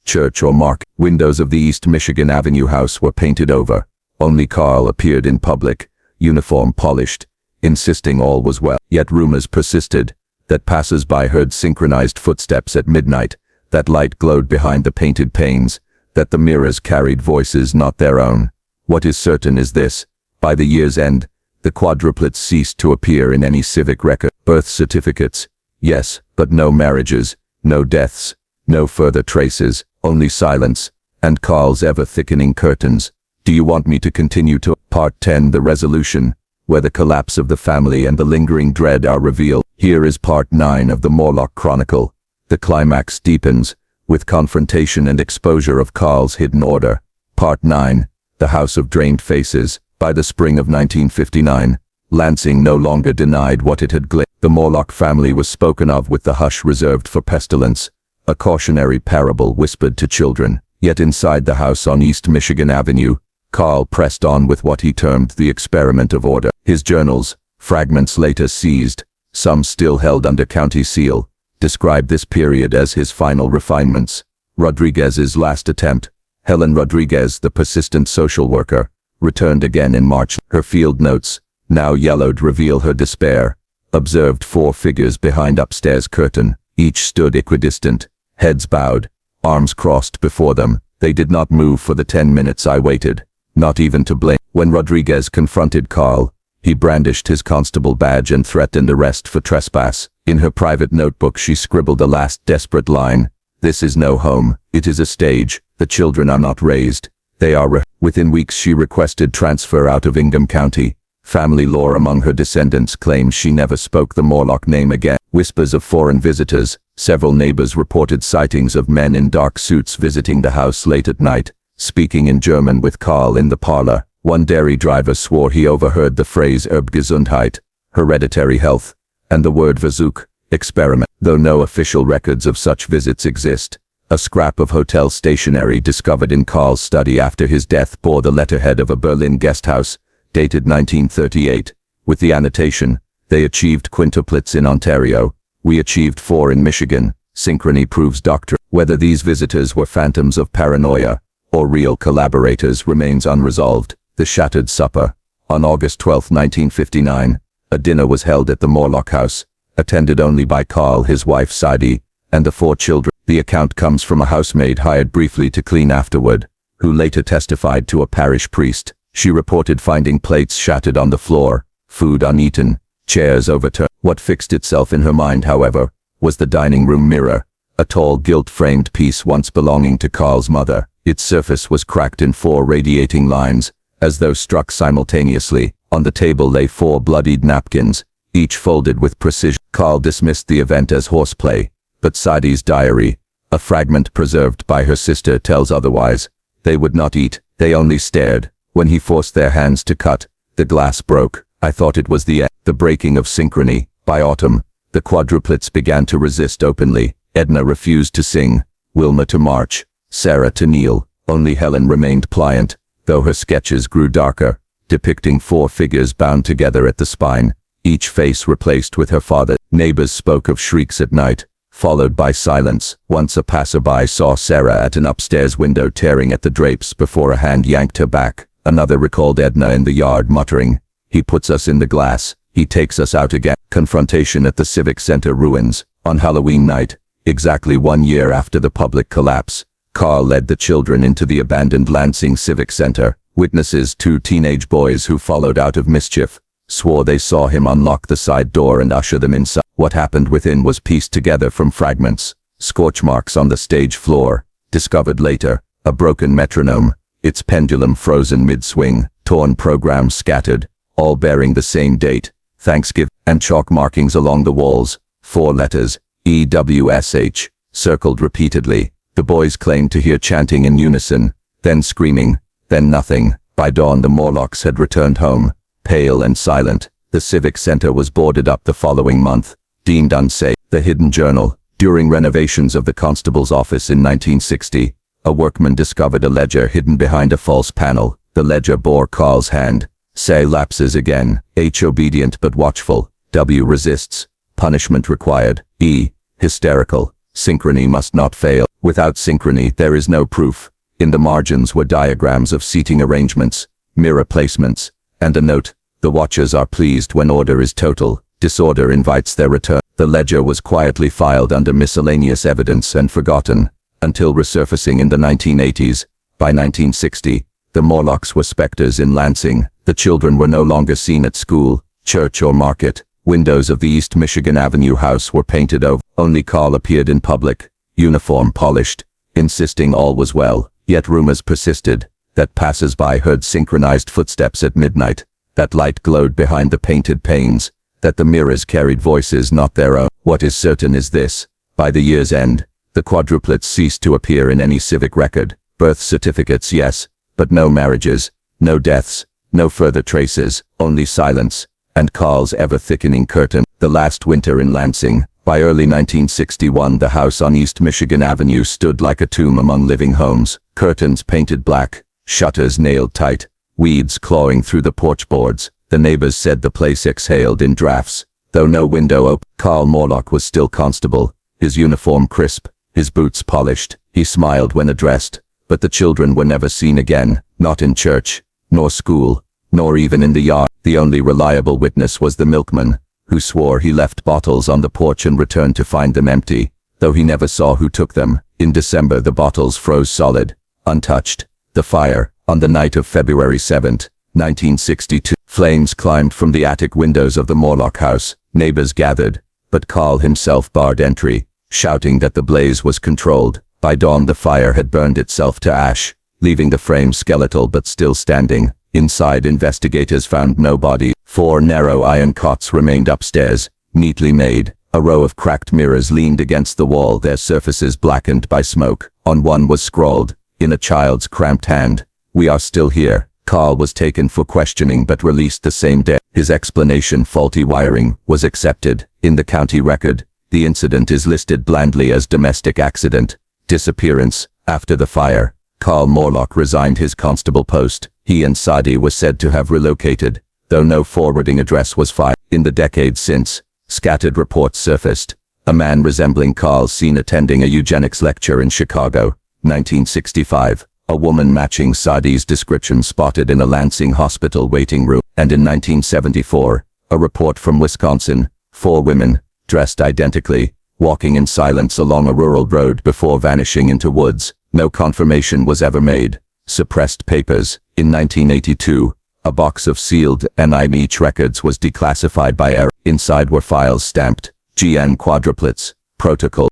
church or market. Windows of the East Michigan Avenue house were painted over. Only Carl appeared in public, uniform polished, insisting all was well. Yet rumors persisted, that passers-by heard synchronized footsteps at midnight, that light glowed behind the painted panes, that the mirrors carried voices not their own. What is certain is this: by the year's end, the quadruplets ceased to appear in any civic record. Birth certificates, yes, but no marriages, no deaths, no further traces, only silence, and Carl's ever-thickening curtains. Do you want me to continue to? Part 10, The Resolution, where the collapse of the family and the lingering dread are revealed. Here is Part 9 of the Morlok Chronicle. The climax deepens, with confrontation and exposure of Carl's hidden order. Part 9, The House of Drained Faces. By the spring of 1959, Lansing no longer denied what it had gleaned. The Morlok family was spoken of with the hush reserved for pestilence. a cautionary parable whispered to children. Yet inside the house on East Michigan Avenue, Carl pressed on with what he termed the experiment of order. His journals, fragments later seized, some still held under county seal, described this period as his final refinements. Rodriguez's last attempt, Helen Rodriguez, the persistent social worker, returned again in March. Her field notes, now yellowed, reveal her despair. Observed 4 figures behind upstairs curtain. Each stood equidistant, heads bowed, arms crossed before them. They did not move for the 10 minutes I waited, not even to blame. When Rodriguez confronted Carl, he brandished his constable badge and threatened arrest for trespass. In her private notebook she scribbled a last desperate line. "This is no home, it is a stage. The children are not raised. They are Within weeks she requested transfer out of Ingham County. Family lore among her descendants claims she never spoke the Morlok name again. Whispers of foreign visitors. Several neighbors reported sightings of men in dark suits visiting the house late at night, speaking in German with Carl in the parlor. One dairy driver swore he overheard the phrase Erbgesundheit, hereditary health, and the word Versuch, experiment. Though no official records of such visits exist, a scrap of hotel stationery discovered in Carl's study after his death bore the letterhead of a Berlin guest house, dated 1938, with the annotation, "They achieved quintuplets in Ontario. We achieved 4 in Michigan. Synchrony proves doctrine." Whether these visitors were phantoms of paranoia or real collaborators remains unresolved. The Shattered Supper. On August 12, 1959, a dinner was held at the Morlok house, attended only by Carl, his wife Sadie, and the 4 children. The account comes from a housemaid hired briefly to clean afterward, who later testified to a parish priest. She reported finding plates shattered on the floor, food uneaten, chairs overturned. What fixed itself in her mind, however, was the dining room mirror, a tall gilt-framed piece once belonging to Carl's mother. Its surface was cracked in 4 radiating lines, as though struck simultaneously. On the table lay 4 bloodied napkins, each folded with precision. Carl dismissed the event as horseplay, but Sadie's diary, a fragment preserved by her sister, tells otherwise. They would not eat, they only stared. When he forced their hands to cut, the glass broke. I thought it was the end. The breaking of synchrony. By autumn, the quadruplets began to resist openly. Edna refused to sing, Wilma to march, Sarah to kneel. Only Helen remained pliant, though her sketches grew darker, depicting 4 figures bound together at the spine, each face replaced with her father. Neighbors spoke of shrieks at night, followed by silence. Once a passerby saw Sarah at an upstairs window tearing at the drapes before a hand yanked her back. Another recalled Edna in the yard muttering, "He puts us in the glass, he takes us out again." Confrontation at the Civic Center ruins. On Halloween night, exactly 1 year after the public collapse, Carl led the children into the abandoned Lansing Civic Center. Witnesses, 2 teenage boys who followed out of mischief, swore they saw him unlock the side door and usher them inside. What happened within was pieced together from fragments. Scorch marks on the stage floor, discovered later, a broken metronome, its pendulum frozen mid-swing, torn programs scattered, all bearing the same date, Thanksgiving, and chalk markings along the walls, 4 letters, EWSH, circled repeatedly. The boys claimed to hear chanting in unison, then screaming, then nothing. By dawn the Morloks had returned home, pale and silent. The Civic Center was boarded up the following month, deemed unsafe. The Hidden Journal. During renovations of the constable's office in 1960, a workman discovered a ledger hidden behind a false panel. The ledger bore Carl's hand. Say lapses again. H obedient but watchful. W resists. Punishment required. E hysterical. Synchrony must not fail. Without synchrony there is no proof. In the margins were diagrams of seating arrangements, mirror placements, and a note, "The watchers are pleased when order is total. Disorder invites their return." The ledger was quietly filed under miscellaneous evidence and forgotten, until resurfacing in the 1980s. By 1960, the Morloks were specters in Lansing. The children were no longer seen at school, church or market. Windows of the East Michigan Avenue house were painted over. Only Carl appeared in public, uniform polished, insisting all was well. Yet rumors persisted, that passers-by heard synchronized footsteps at midnight, that light glowed behind the painted panes, that the mirrors carried voices not their own. What is certain is this: by the year's end, the quadruplets ceased to appear in any civic record. Birth certificates, yes, but no marriages, no deaths, no further traces, only silence, and Carl's ever-thickening curtain. The last winter in Lansing, By early 1961, the house on East Michigan Avenue stood like a tomb among living homes, curtains painted black, shutters nailed tight, weeds clawing through the porch boards. The neighbors said the place exhaled in drafts. Though no window open, Carl Morlok was still constable, his uniform crisp, his boots polished. He smiled when addressed, but the children were never seen again, not in church, nor school, nor even in the yard. The only reliable witness was the milkman, who swore he left bottles on the porch and returned to find them empty, though he never saw who took them. In December, the bottles froze solid, untouched. The fire, on the night of February 7, 1962, flames climbed from the attic windows of the Morlok house. Neighbors gathered, but Carl himself barred entry, shouting that the blaze was controlled. By dawn, the fire had burned itself to ash, leaving the frame skeletal but still standing. Inside, investigators found no body. 4 narrow iron cots remained upstairs, neatly made. A row of cracked mirrors leaned against the wall, their surfaces blackened by smoke. On one was scrawled, in a child's cramped hand, "We are still here." Carl was taken for questioning but released the same day. His explanation, faulty wiring, was accepted. In the county record, the incident is listed blandly as domestic accident. Disappearance. After the fire, Carl Morlok resigned his constable post. He and Sadie were said to have relocated, though no forwarding address was filed. In the decades since, scattered reports surfaced. A man resembling Carl seen attending a eugenics lecture in Chicago, 1965. A woman matching Sadie's description spotted in a Lansing hospital waiting room. And in 1974, a report from Wisconsin, 4 women, dressed identically, walking in silence along a rural road before vanishing into woods. No confirmation was ever made. Suppressed papers. In 1982, a box of sealed NIMH records was declassified by error. Inside were files stamped Genain Quadruplets, Protocol.